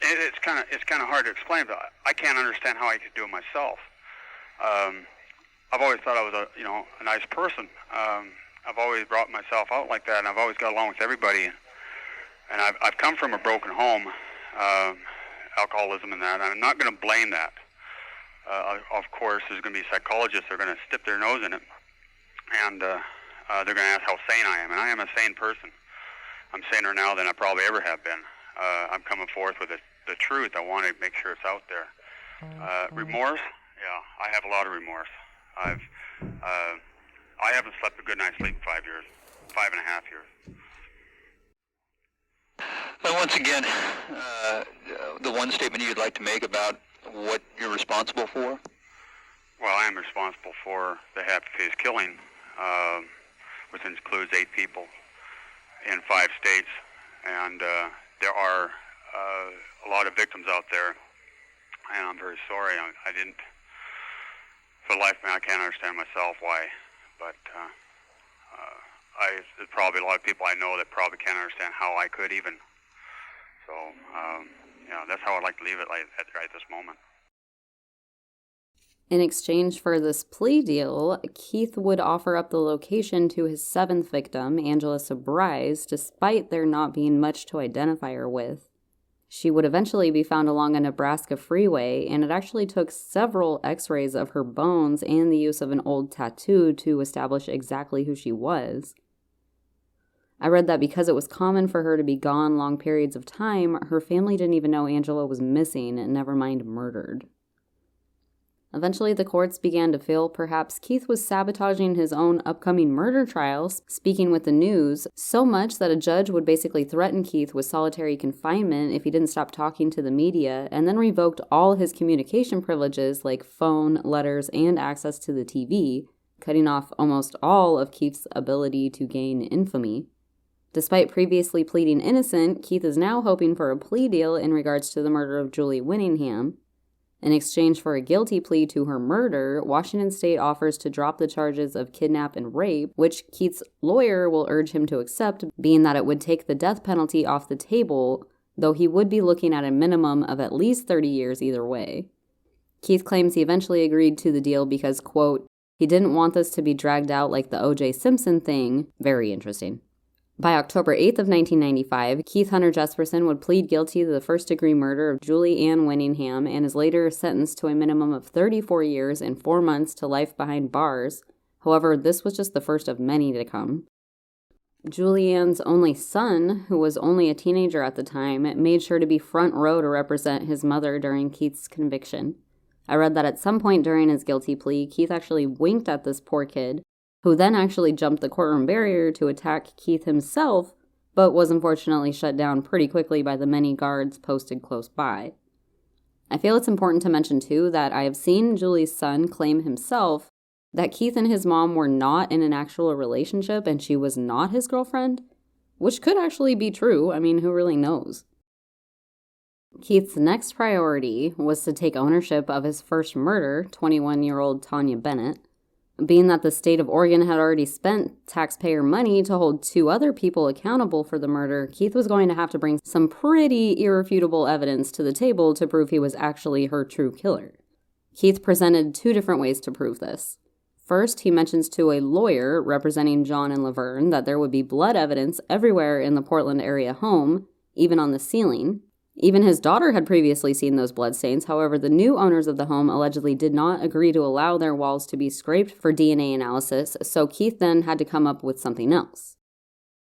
Speaker 4: it's kind of hard to explain, but I can't understand how I could do it myself. I've always thought I was a nice person. I've always brought myself out like that, and I've always got along with everybody. And I've come from a broken home, alcoholism and that. And I'm not going to blame that. Of course, there's going to be psychologists that are going to stick their nose in it, and they're going to ask how sane I am. And I am a sane person. I'm saner now than I probably ever have been. I'm coming forth with the truth. I want to make sure it's out there. Remorse? Yeah, I have a lot of remorse. I haven't slept a good night's sleep in 5 years, 5.5 years.
Speaker 6: Well, once again, the one statement you'd like to make about what you're responsible for?
Speaker 4: Well, I am responsible for the happy face killing, which includes 8 people in 5 states, and there are a lot of victims out there, and I'm very sorry. I didn't, for the life of me, I can't understand myself why, but there's probably a lot of people I know that probably can't understand how I could even. So, that's how I'd like to leave it right this moment.
Speaker 1: In exchange for this plea deal, Keith would offer up the location to his 7th victim, Angela Sobrise, despite there not being much to identify her with. She would eventually be found along a Nebraska freeway, and it actually took several x-rays of her bones and the use of an old tattoo to establish exactly who she was. I read that because it was common for her to be gone long periods of time, her family didn't even know Angela was missing, never mind murdered. Eventually, the courts began to feel perhaps Keith was sabotaging his own upcoming murder trials, speaking with the news, so much that a judge would basically threaten Keith with solitary confinement if he didn't stop talking to the media, and then revoked all his communication privileges like phone, letters, and access to the TV, cutting off almost all of Keith's ability to gain infamy. Despite previously pleading innocent, Keith is now hoping for a plea deal in regards to the murder of Julie Winningham. In exchange for a guilty plea to her murder, Washington State offers to drop the charges of kidnap and rape, which Keith's lawyer will urge him to accept, being that it would take the death penalty off the table, though he would be looking at a minimum of at least 30 years either way. Keith claims he eventually agreed to the deal because, quote, he didn't want this to be dragged out like the O.J. Simpson thing. Very interesting. By October 8th of 1995, Keith Hunter Jesperson would plead guilty to the first-degree murder of Julie Ann Winningham and is later sentenced to a minimum of 34 years and 4 months to life behind bars. However, this was just the first of many to come. Julie Ann's only son, who was only a teenager at the time, made sure to be front row to represent his mother during Keith's conviction. I read that at some point during his guilty plea, Keith actually winked at this poor kid, who then actually jumped the courtroom barrier to attack Keith himself, but was unfortunately shut down pretty quickly by the many guards posted close by. I feel it's important to mention, too, that I have seen Julie's son claim himself that Keith and his mom were not in an actual relationship and she was not his girlfriend, which could actually be true. I mean, who really knows? Keith's next priority was to take ownership of his first murder, 21-year-old Tanya Bennett. Being that the state of Oregon had already spent taxpayer money to hold 2 other people accountable for the murder, Keith was going to have to bring some pretty irrefutable evidence to the table to prove he was actually her true killer. Keith presented 2 different ways to prove this. First, he mentions to a lawyer representing John and Laverne that there would be blood evidence everywhere in the Portland area home, even on the ceiling. Even his daughter had previously seen those bloodstains. However, the new owners of the home allegedly did not agree to allow their walls to be scraped for DNA analysis, so Keith then had to come up with something else.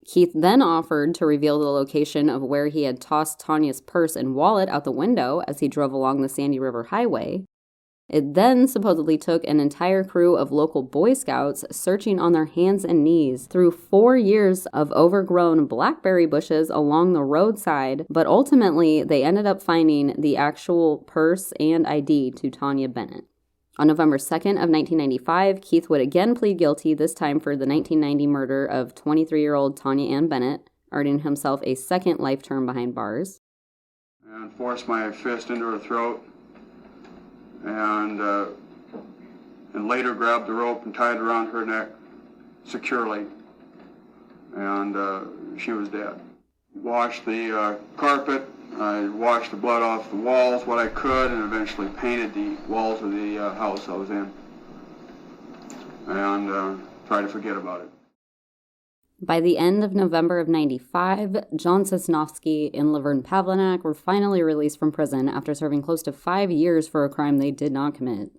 Speaker 1: Keith then offered to reveal the location of where he had tossed Tanya's purse and wallet out the window as he drove along the Sandy River Highway. It then supposedly took an entire crew of local Boy Scouts searching on their hands and knees through 4 years of overgrown blackberry bushes along the roadside, but ultimately they ended up finding the actual purse and ID to Tanya Bennett. On November 2nd of 1995, Keith would again plead guilty, this time for the 1990 murder of 23-year-old Tanya Ann Bennett, earning himself a second life term behind bars.
Speaker 7: And forced my fist into her throat. And later grabbed the rope and tied it around her neck securely, and she was dead. Washed the carpet, I washed the blood off the walls what I could, and eventually painted the walls of the house I was in, and tried to forget about it.
Speaker 1: By the end of November of 95, John Sosnowski and Laverne Pavlinac were finally released from prison after serving close to 5 years for a crime they did not commit.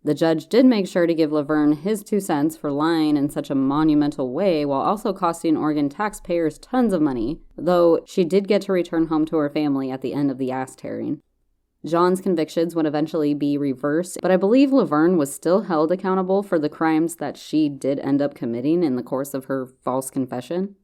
Speaker 1: The judge did make sure to give Laverne his 2 cents for lying in such a monumental way while also costing Oregon taxpayers tons of money, though she did get to return home to her family at the end of the ass tearing. John's convictions would eventually be reversed, but I believe Laverne was still held accountable for the crimes that she did end up committing in the course of her false confession.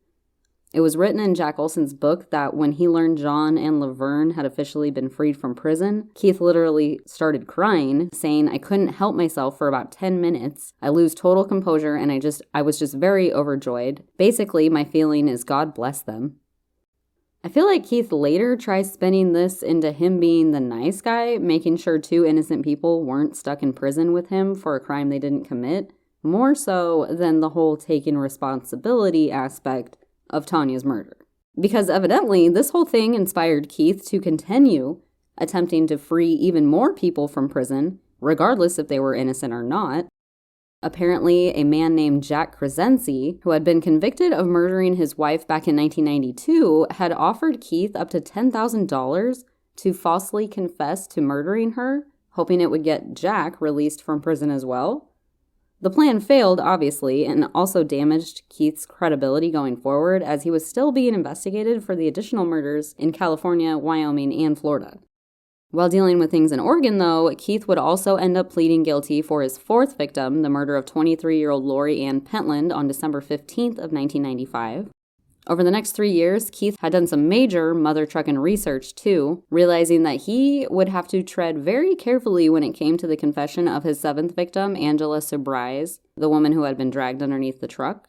Speaker 1: It was written in Jack Olson's book that when he learned John and Laverne had officially been freed from prison, Keith literally started crying, saying, "I couldn't help myself for about 10 minutes. I lose total composure and I was just very overjoyed. Basically, my feeling is God bless them." I feel like Keith later tries spinning this into him being the nice guy, making sure 2 innocent people weren't stuck in prison with him for a crime they didn't commit, more so than the whole taking responsibility aspect of Tanya's murder. Because evidently, this whole thing inspired Keith to continue attempting to free even more people from prison, regardless if they were innocent or not. Apparently, a man named Jack Krasensi, who had been convicted of murdering his wife back in 1992, had offered Keith up to $10,000 to falsely confess to murdering her, hoping it would get Jack released from prison as well. The plan failed, obviously, and also damaged Keith's credibility going forward, as he was still being investigated for the additional murders in California, Wyoming, and Florida. While dealing with things in Oregon, though, Keith would also end up pleading guilty for his 4th victim, the murder of 23-year-old Lori Ann Pentland on December 15th of 1995. Over the next 3 years, Keith had done some major mother truckin' research, too, realizing that he would have to tread very carefully when it came to the confession of his 7th victim, Angela Surprise, the woman who had been dragged underneath the truck.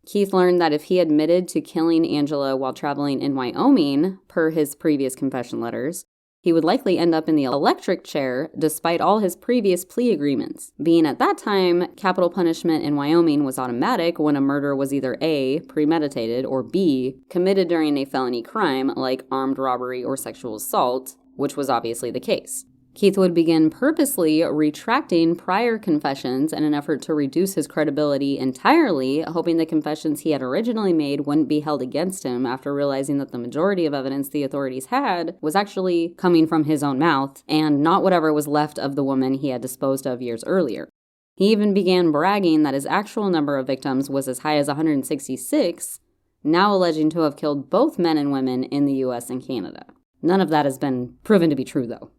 Speaker 1: Keith learned that if he admitted to killing Angela while traveling in Wyoming, per his previous confession letters, he would likely end up in the electric chair despite all his previous plea agreements, being at that time, capital punishment in Wyoming was automatic when a murder was either A, premeditated, or B, committed during a felony crime like armed robbery or sexual assault, which was obviously the case. Keith would begin purposely retracting prior confessions in an effort to reduce his credibility entirely, hoping the confessions he had originally made wouldn't be held against him after realizing that the majority of evidence the authorities had was actually coming from his own mouth and not whatever was left of the woman he had disposed of years earlier. He even began bragging that his actual number of victims was as high as 166, now alleging to have killed both men and women in the US and Canada. None of that has been proven to be true, though.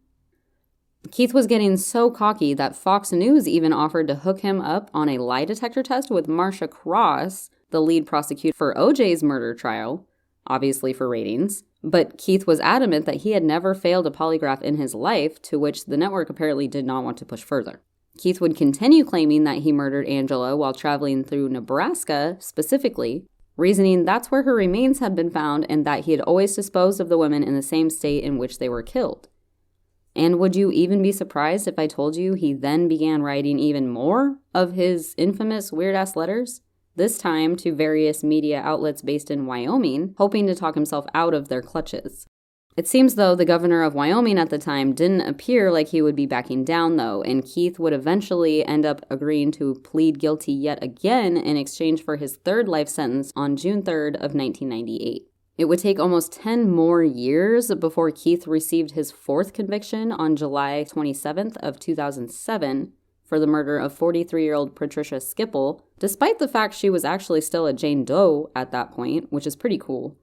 Speaker 1: Keith was getting so cocky that Fox News even offered to hook him up on a lie detector test with Marcia Cross, the lead prosecutor for OJ's murder trial, obviously for ratings. But Keith was adamant that he had never failed a polygraph in his life, to which the network apparently did not want to push further. Keith would continue claiming that he murdered Angela while traveling through Nebraska, specifically, reasoning that's where her remains had been found and that he had always disposed of the women in the same state in which they were killed. And would you even be surprised if I told you he then began writing even more of his infamous weird-ass letters? This time to various media outlets based in Wyoming, hoping to talk himself out of their clutches. It seems, though, the governor of Wyoming at the time didn't appear like he would be backing down, though, and Keith would eventually end up agreeing to plead guilty yet again in exchange for his third life sentence on June 3rd of 1998. It would take almost 10 more years before Keith received his fourth conviction on July 27th of 2007 for the murder of 43-year-old Patricia Skipple, despite the fact she was actually still a Jane Doe at that point, which is pretty cool.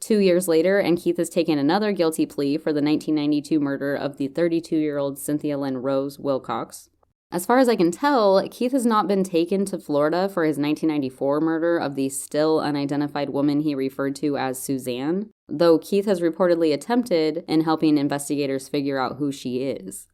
Speaker 1: 2 years later, and Keith has taken another guilty plea for the 1992 murder of the 32-year-old Cynthia Lynn Rose Wilcox. As far as I can tell, Keith has not been taken to Florida for his 1994 murder of the still unidentified woman he referred to as Suzanne, though Keith has reportedly attempted in helping investigators figure out who she is.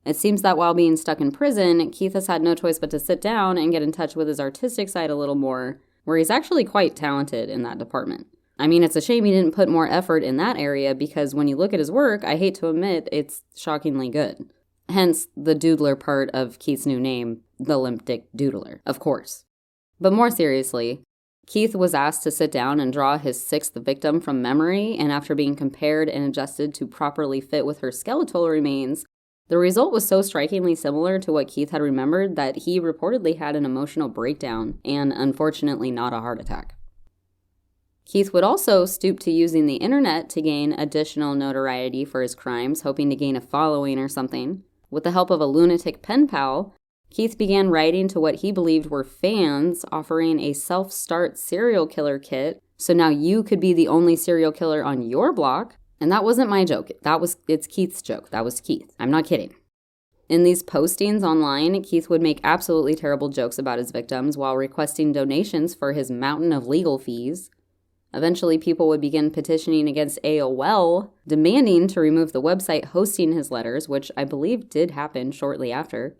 Speaker 1: It seems that while being stuck in prison, Keith has had no choice but to sit down and get in touch with his artistic side a little more, where he's actually quite talented in that department. I mean, it's a shame he didn't put more effort in that area because when you look at his work, I hate to admit, it's shockingly good. Hence, the doodler part of Keith's new name, the Limp Dick Doodler, of course. But more seriously, Keith was asked to sit down and draw his sixth victim from memory, and after being compared and adjusted to properly fit with her skeletal remains, the result was so strikingly similar to what Keith had remembered that he reportedly had an emotional breakdown, and unfortunately not a heart attack. Keith would also stoop to using the internet to gain additional notoriety for his crimes, hoping to gain a following or something. With the help of a lunatic pen pal, Keith began writing to what he believed were fans, offering a self-start serial killer kit, so now you could be the only serial killer on your block. And that wasn't my joke. It's Keith's joke. That was Keith. I'm not kidding. In these postings online, Keith would make absolutely terrible jokes about his victims while requesting donations for his mountain of legal fees. Eventually, people would begin petitioning against AOL, demanding to remove the website hosting his letters, which I believe did happen shortly after.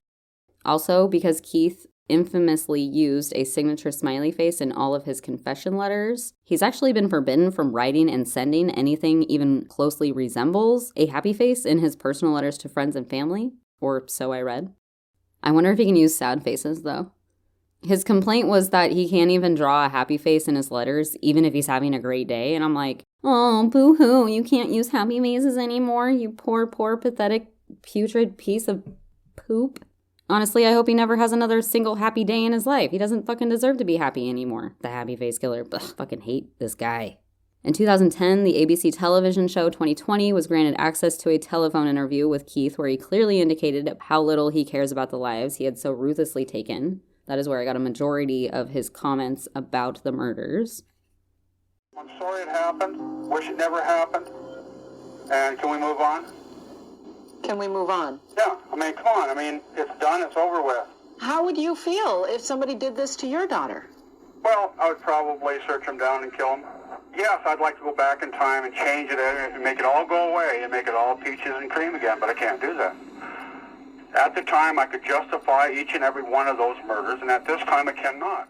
Speaker 1: Also, because Keith infamously used a signature smiley face in all of his confession letters, he's actually been forbidden from writing and sending anything even closely resembles a happy face in his personal letters to friends and family, or so I read. I wonder if he can use sad faces, though. His complaint was that he can't even draw a happy face in his letters, even if he's having a great day. And I'm like, oh, boo-hoo, you can't use happy faces anymore, you poor, pathetic, putrid piece of poop. Honestly, I hope he never has another single happy day in his life. He doesn't fucking deserve to be happy anymore. The happy face killer. Ugh, fucking hate this guy. In 2010, the ABC television show 2020 was granted access to a telephone interview with Keith where he clearly indicated how little he cares about the lives he had so ruthlessly taken. That is where I got a majority of his comments about the murders.
Speaker 4: I'm sorry it happened. Wish it never happened. And can we move on?
Speaker 2: Can we move on?
Speaker 4: Yeah, I mean, come on. I mean, it's done. It's over with.
Speaker 2: How would you feel if somebody did this to your daughter?
Speaker 4: Well, I would probably search him down and kill him. Yes, I'd like to go back in time and change it and make it all go away and make it all peaches and cream again, but I can't do that. At the time, I could justify each and every one of those murders, and at this time, I cannot.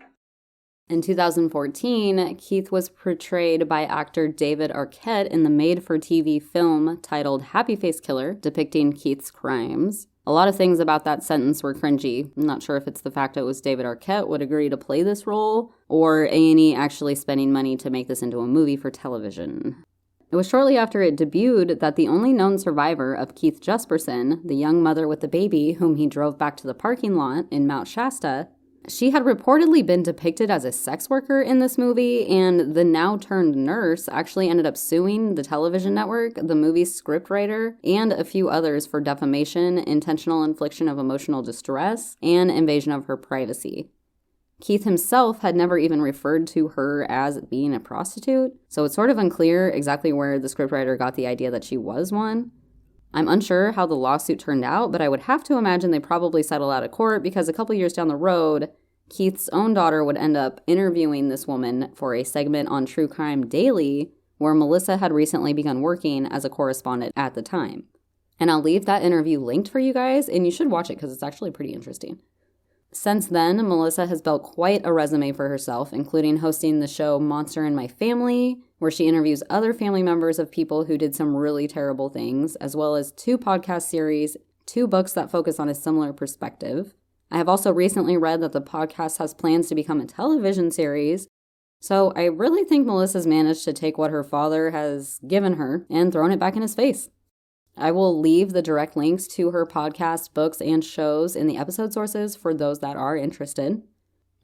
Speaker 1: In 2014, Keith was portrayed by actor David Arquette in the made-for-TV film titled Happy Face Killer, depicting Keith's crimes. A lot of things about that sentence were cringy. I'm not sure if it's the fact it was David Arquette would agree to play this role, or A&E actually spending money to make this into a movie for television. It was shortly after it debuted that the only known survivor of Keith Jesperson, the young mother with the baby whom he drove back to the parking lot in Mount Shasta, she had reportedly been depicted as a sex worker in this movie, and the now-turned-nurse actually ended up suing the television network, the movie's scriptwriter, and a few others for defamation, intentional infliction of emotional distress, and invasion of her privacy. Keith himself had never even referred to her as being a prostitute, so it's sort of unclear exactly where the scriptwriter got the idea that she was one. I'm unsure how the lawsuit turned out, but I would have to imagine they probably settled out of court because a couple years down the road, Keith's own daughter would end up interviewing this woman for a segment on True Crime Daily, where Melissa had recently begun working as a correspondent at the time. And I'll leave that interview linked for you guys, and you should watch it because it's actually pretty interesting. Since then, Melissa has built quite a resume for herself, including hosting the show Monster in My Family, where she interviews other family members of people who did some really terrible things, as well as 2 podcast series, 2 books that focus on a similar perspective. I have also recently read that the podcast has plans to become a television series, so I really think Melissa's managed to take what her father has given her and thrown it back in his face. I will leave the direct links to her podcast, books, and shows in the episode sources for those that are interested.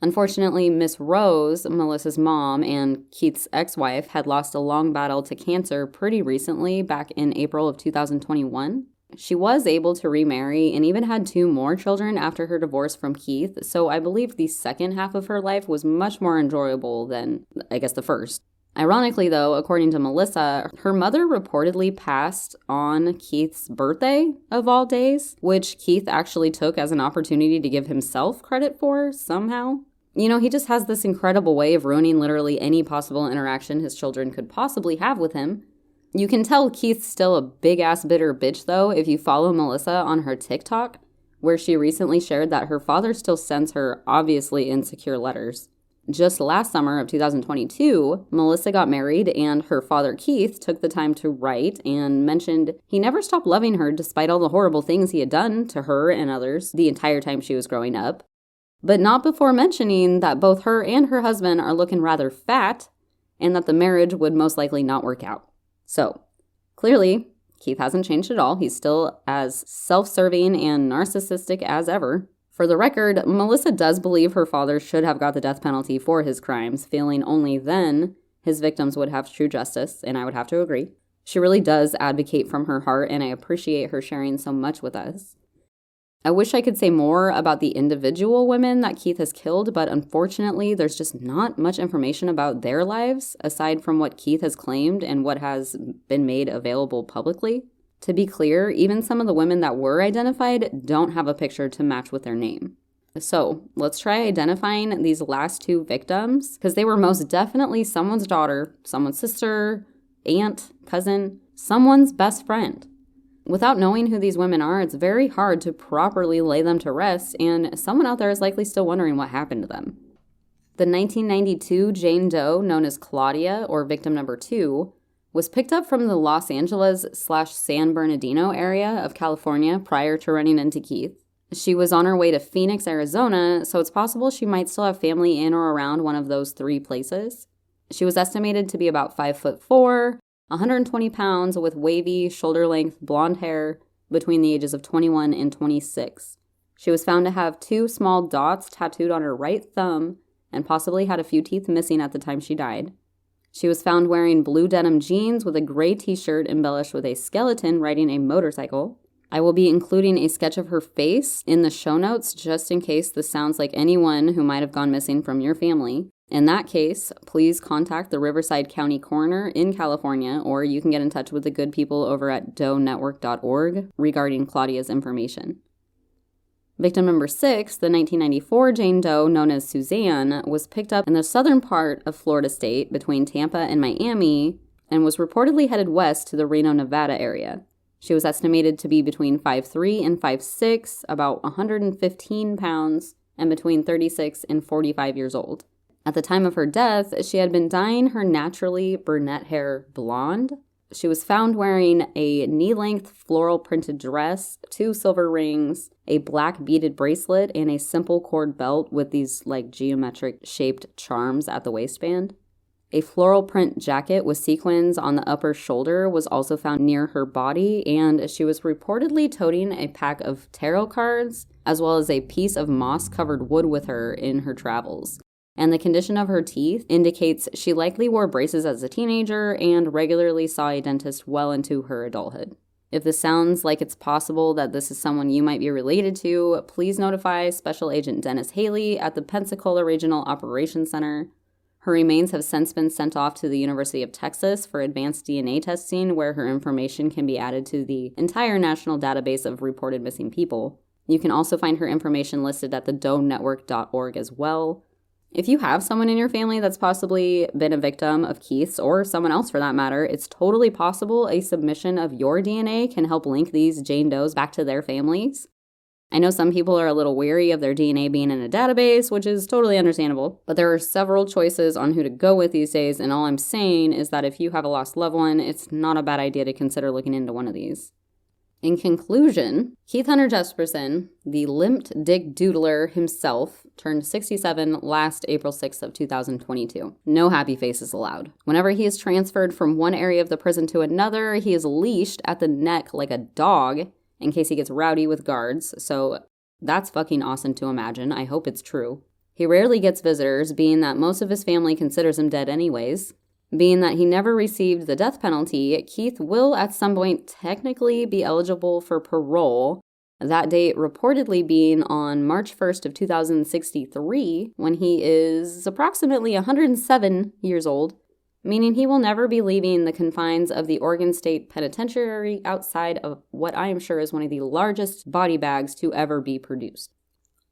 Speaker 1: Unfortunately, Miss Rose, Melissa's mom and Keith's ex-wife, had lost a long battle to cancer pretty recently, back in April of 2021. She was able to remarry and even had 2 more children after her divorce from Keith, so I believe the second half of her life was much more enjoyable than, I guess, the first. Ironically, though, according to Melissa, her mother reportedly passed on Keith's birthday, of all days, which Keith actually took as an opportunity to give himself credit for, somehow. You know, he just has this incredible way of ruining literally any possible interaction his children could possibly have with him. You can tell Keith's still a big-ass bitter bitch, though, if you follow Melissa on her TikTok, where she recently shared that her father still sends her obviously insecure letters. Just last summer of 2022, Melissa got married, and her father Keith took the time to write and mentioned he never stopped loving her despite all the horrible things he had done to her and others the entire time she was growing up, but not before mentioning that both her and her husband are looking rather fat and that the marriage would most likely not work out. So, clearly, Keith hasn't changed at all. He's still as self-serving and narcissistic as ever. For the record, Melissa does believe her father should have got the death penalty for his crimes, feeling only then his victims would have true justice, and I would have to agree. She really does advocate from her heart, and I appreciate her sharing so much with us. I wish I could say more about the individual women that Keith has killed, but unfortunately, there's just not much information about their lives, aside from what Keith has claimed and what has been made available publicly. To be clear, even some of the women that were identified don't have a picture to match with their name. So let's try identifying these last 2 victims, because they were most definitely someone's daughter, someone's sister, aunt, cousin, someone's best friend. Without knowing who these women are, it's very hard to properly lay them to rest, and someone out there is likely still wondering what happened to them. The 1992 Jane Doe, known as Claudia, or victim number 2, was picked up from the Los Angeles/San Bernardino area of California prior to running into Keith. She was on her way to Phoenix, Arizona, so it's possible she might still have family in or around one of those 3 places. She was estimated to be about 5'4", 120 pounds, with wavy, shoulder-length blonde hair between the ages of 21 and 26. She was found to have 2 small dots tattooed on her right thumb and possibly had a few teeth missing at the time she died. She was found wearing blue denim jeans with a gray t-shirt embellished with a skeleton riding a motorcycle. I will be including a sketch of her face in the show notes just in case this sounds like anyone who might have gone missing from your family. In that case, please contact the Riverside County Coroner in California, or you can get in touch with the good people over at doenetwork.org regarding Claudia's information. Victim number 6, the 1994 Jane Doe, known as Suzanne, was picked up in the southern part of Florida State between Tampa and Miami and was reportedly headed west to the Reno, Nevada area. She was estimated to be between 5'3" and 5'6", about 115 pounds, and between 36 and 45 years old. At the time of her death, she had been dyeing her naturally brunette hair blonde. She was found wearing a knee-length floral printed dress, 2 silver rings, a black beaded bracelet, and a simple cord belt with these geometric shaped charms at the waistband. A floral print jacket with sequins on the upper shoulder was also found near her body, and she was reportedly toting a pack of tarot cards, as well as a piece of moss-covered wood with her in her travels. And the condition of her teeth indicates she likely wore braces as a teenager and regularly saw a dentist well into her adulthood. If this sounds like it's possible that this is someone you might be related to, please notify Special Agent Dennis Haley at the Pensacola Regional Operations Center. Her remains have since been sent off to the University of Texas for advanced DNA testing, where her information can be added to the entire national database of reported missing people. You can also find her information listed at the doenetwork.org as well. If you have someone in your family that's possibly been a victim of Keith's, or someone else for that matter, it's totally possible a submission of your DNA can help link these Jane Does back to their families. I know some people are a little wary of their DNA being in a database, which is totally understandable, but there are several choices on who to go with these days, and all I'm saying is that if you have a lost loved one, it's not a bad idea to consider looking into one of these. In conclusion, Keith Hunter Jesperson, the limped dick doodler himself, turned 67 last April 6th of 2022. No happy faces allowed. Whenever he is transferred from one area of the prison to another, he is leashed at the neck like a dog in case he gets rowdy with guards, so that's fucking awesome to imagine. I hope it's true. He rarely gets visitors, being that most of his family considers him dead anyways. Being that he never received the death penalty, Keith will at some point technically be eligible for parole, that date reportedly being on March 1st of 2063, when he is approximately 107 years old, meaning he will never be leaving the confines of the Oregon State Penitentiary outside of what I am sure is one of the largest body bags to ever be produced.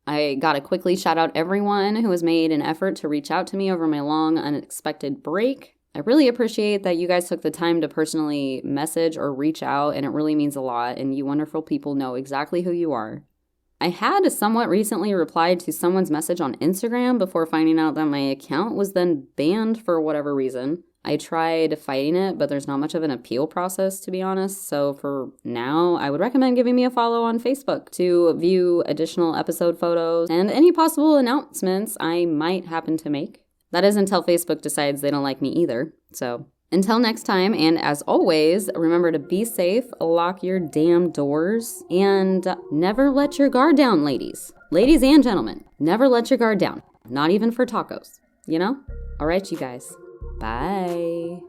Speaker 1: I gotta quickly shout out everyone who has made an effort to reach out to me over my long, unexpected break. I really appreciate that you guys took the time to personally message or reach out, and it really means a lot, and you wonderful people know exactly who you are. I had somewhat recently replied to someone's message on Instagram before finding out that my account was then banned for whatever reason. I tried fighting it, but there's not much of an appeal process, to be honest, so for now, I would recommend giving me a follow on Facebook to view additional episode photos and any possible announcements I might happen to make. That is until Facebook decides they don't like me either. So until next time, and as always, remember to be safe, lock your damn doors, and never let your guard down, ladies. Ladies and gentlemen, never let your guard down. Not even for tacos, you know? All right, you guys. Bye.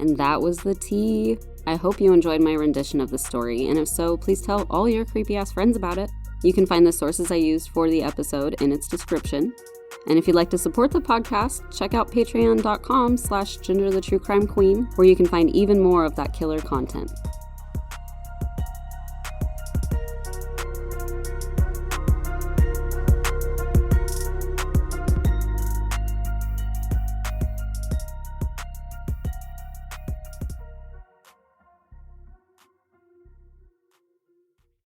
Speaker 1: And that was the tea. I hope you enjoyed my rendition of the story, and if so, please tell all your creepy-ass friends about it. You can find the sources I used for the episode in its description. And if you'd like to support the podcast, check out patreon.com/GingerTheTrueCrimeQueen, where you can find even more of that killer content.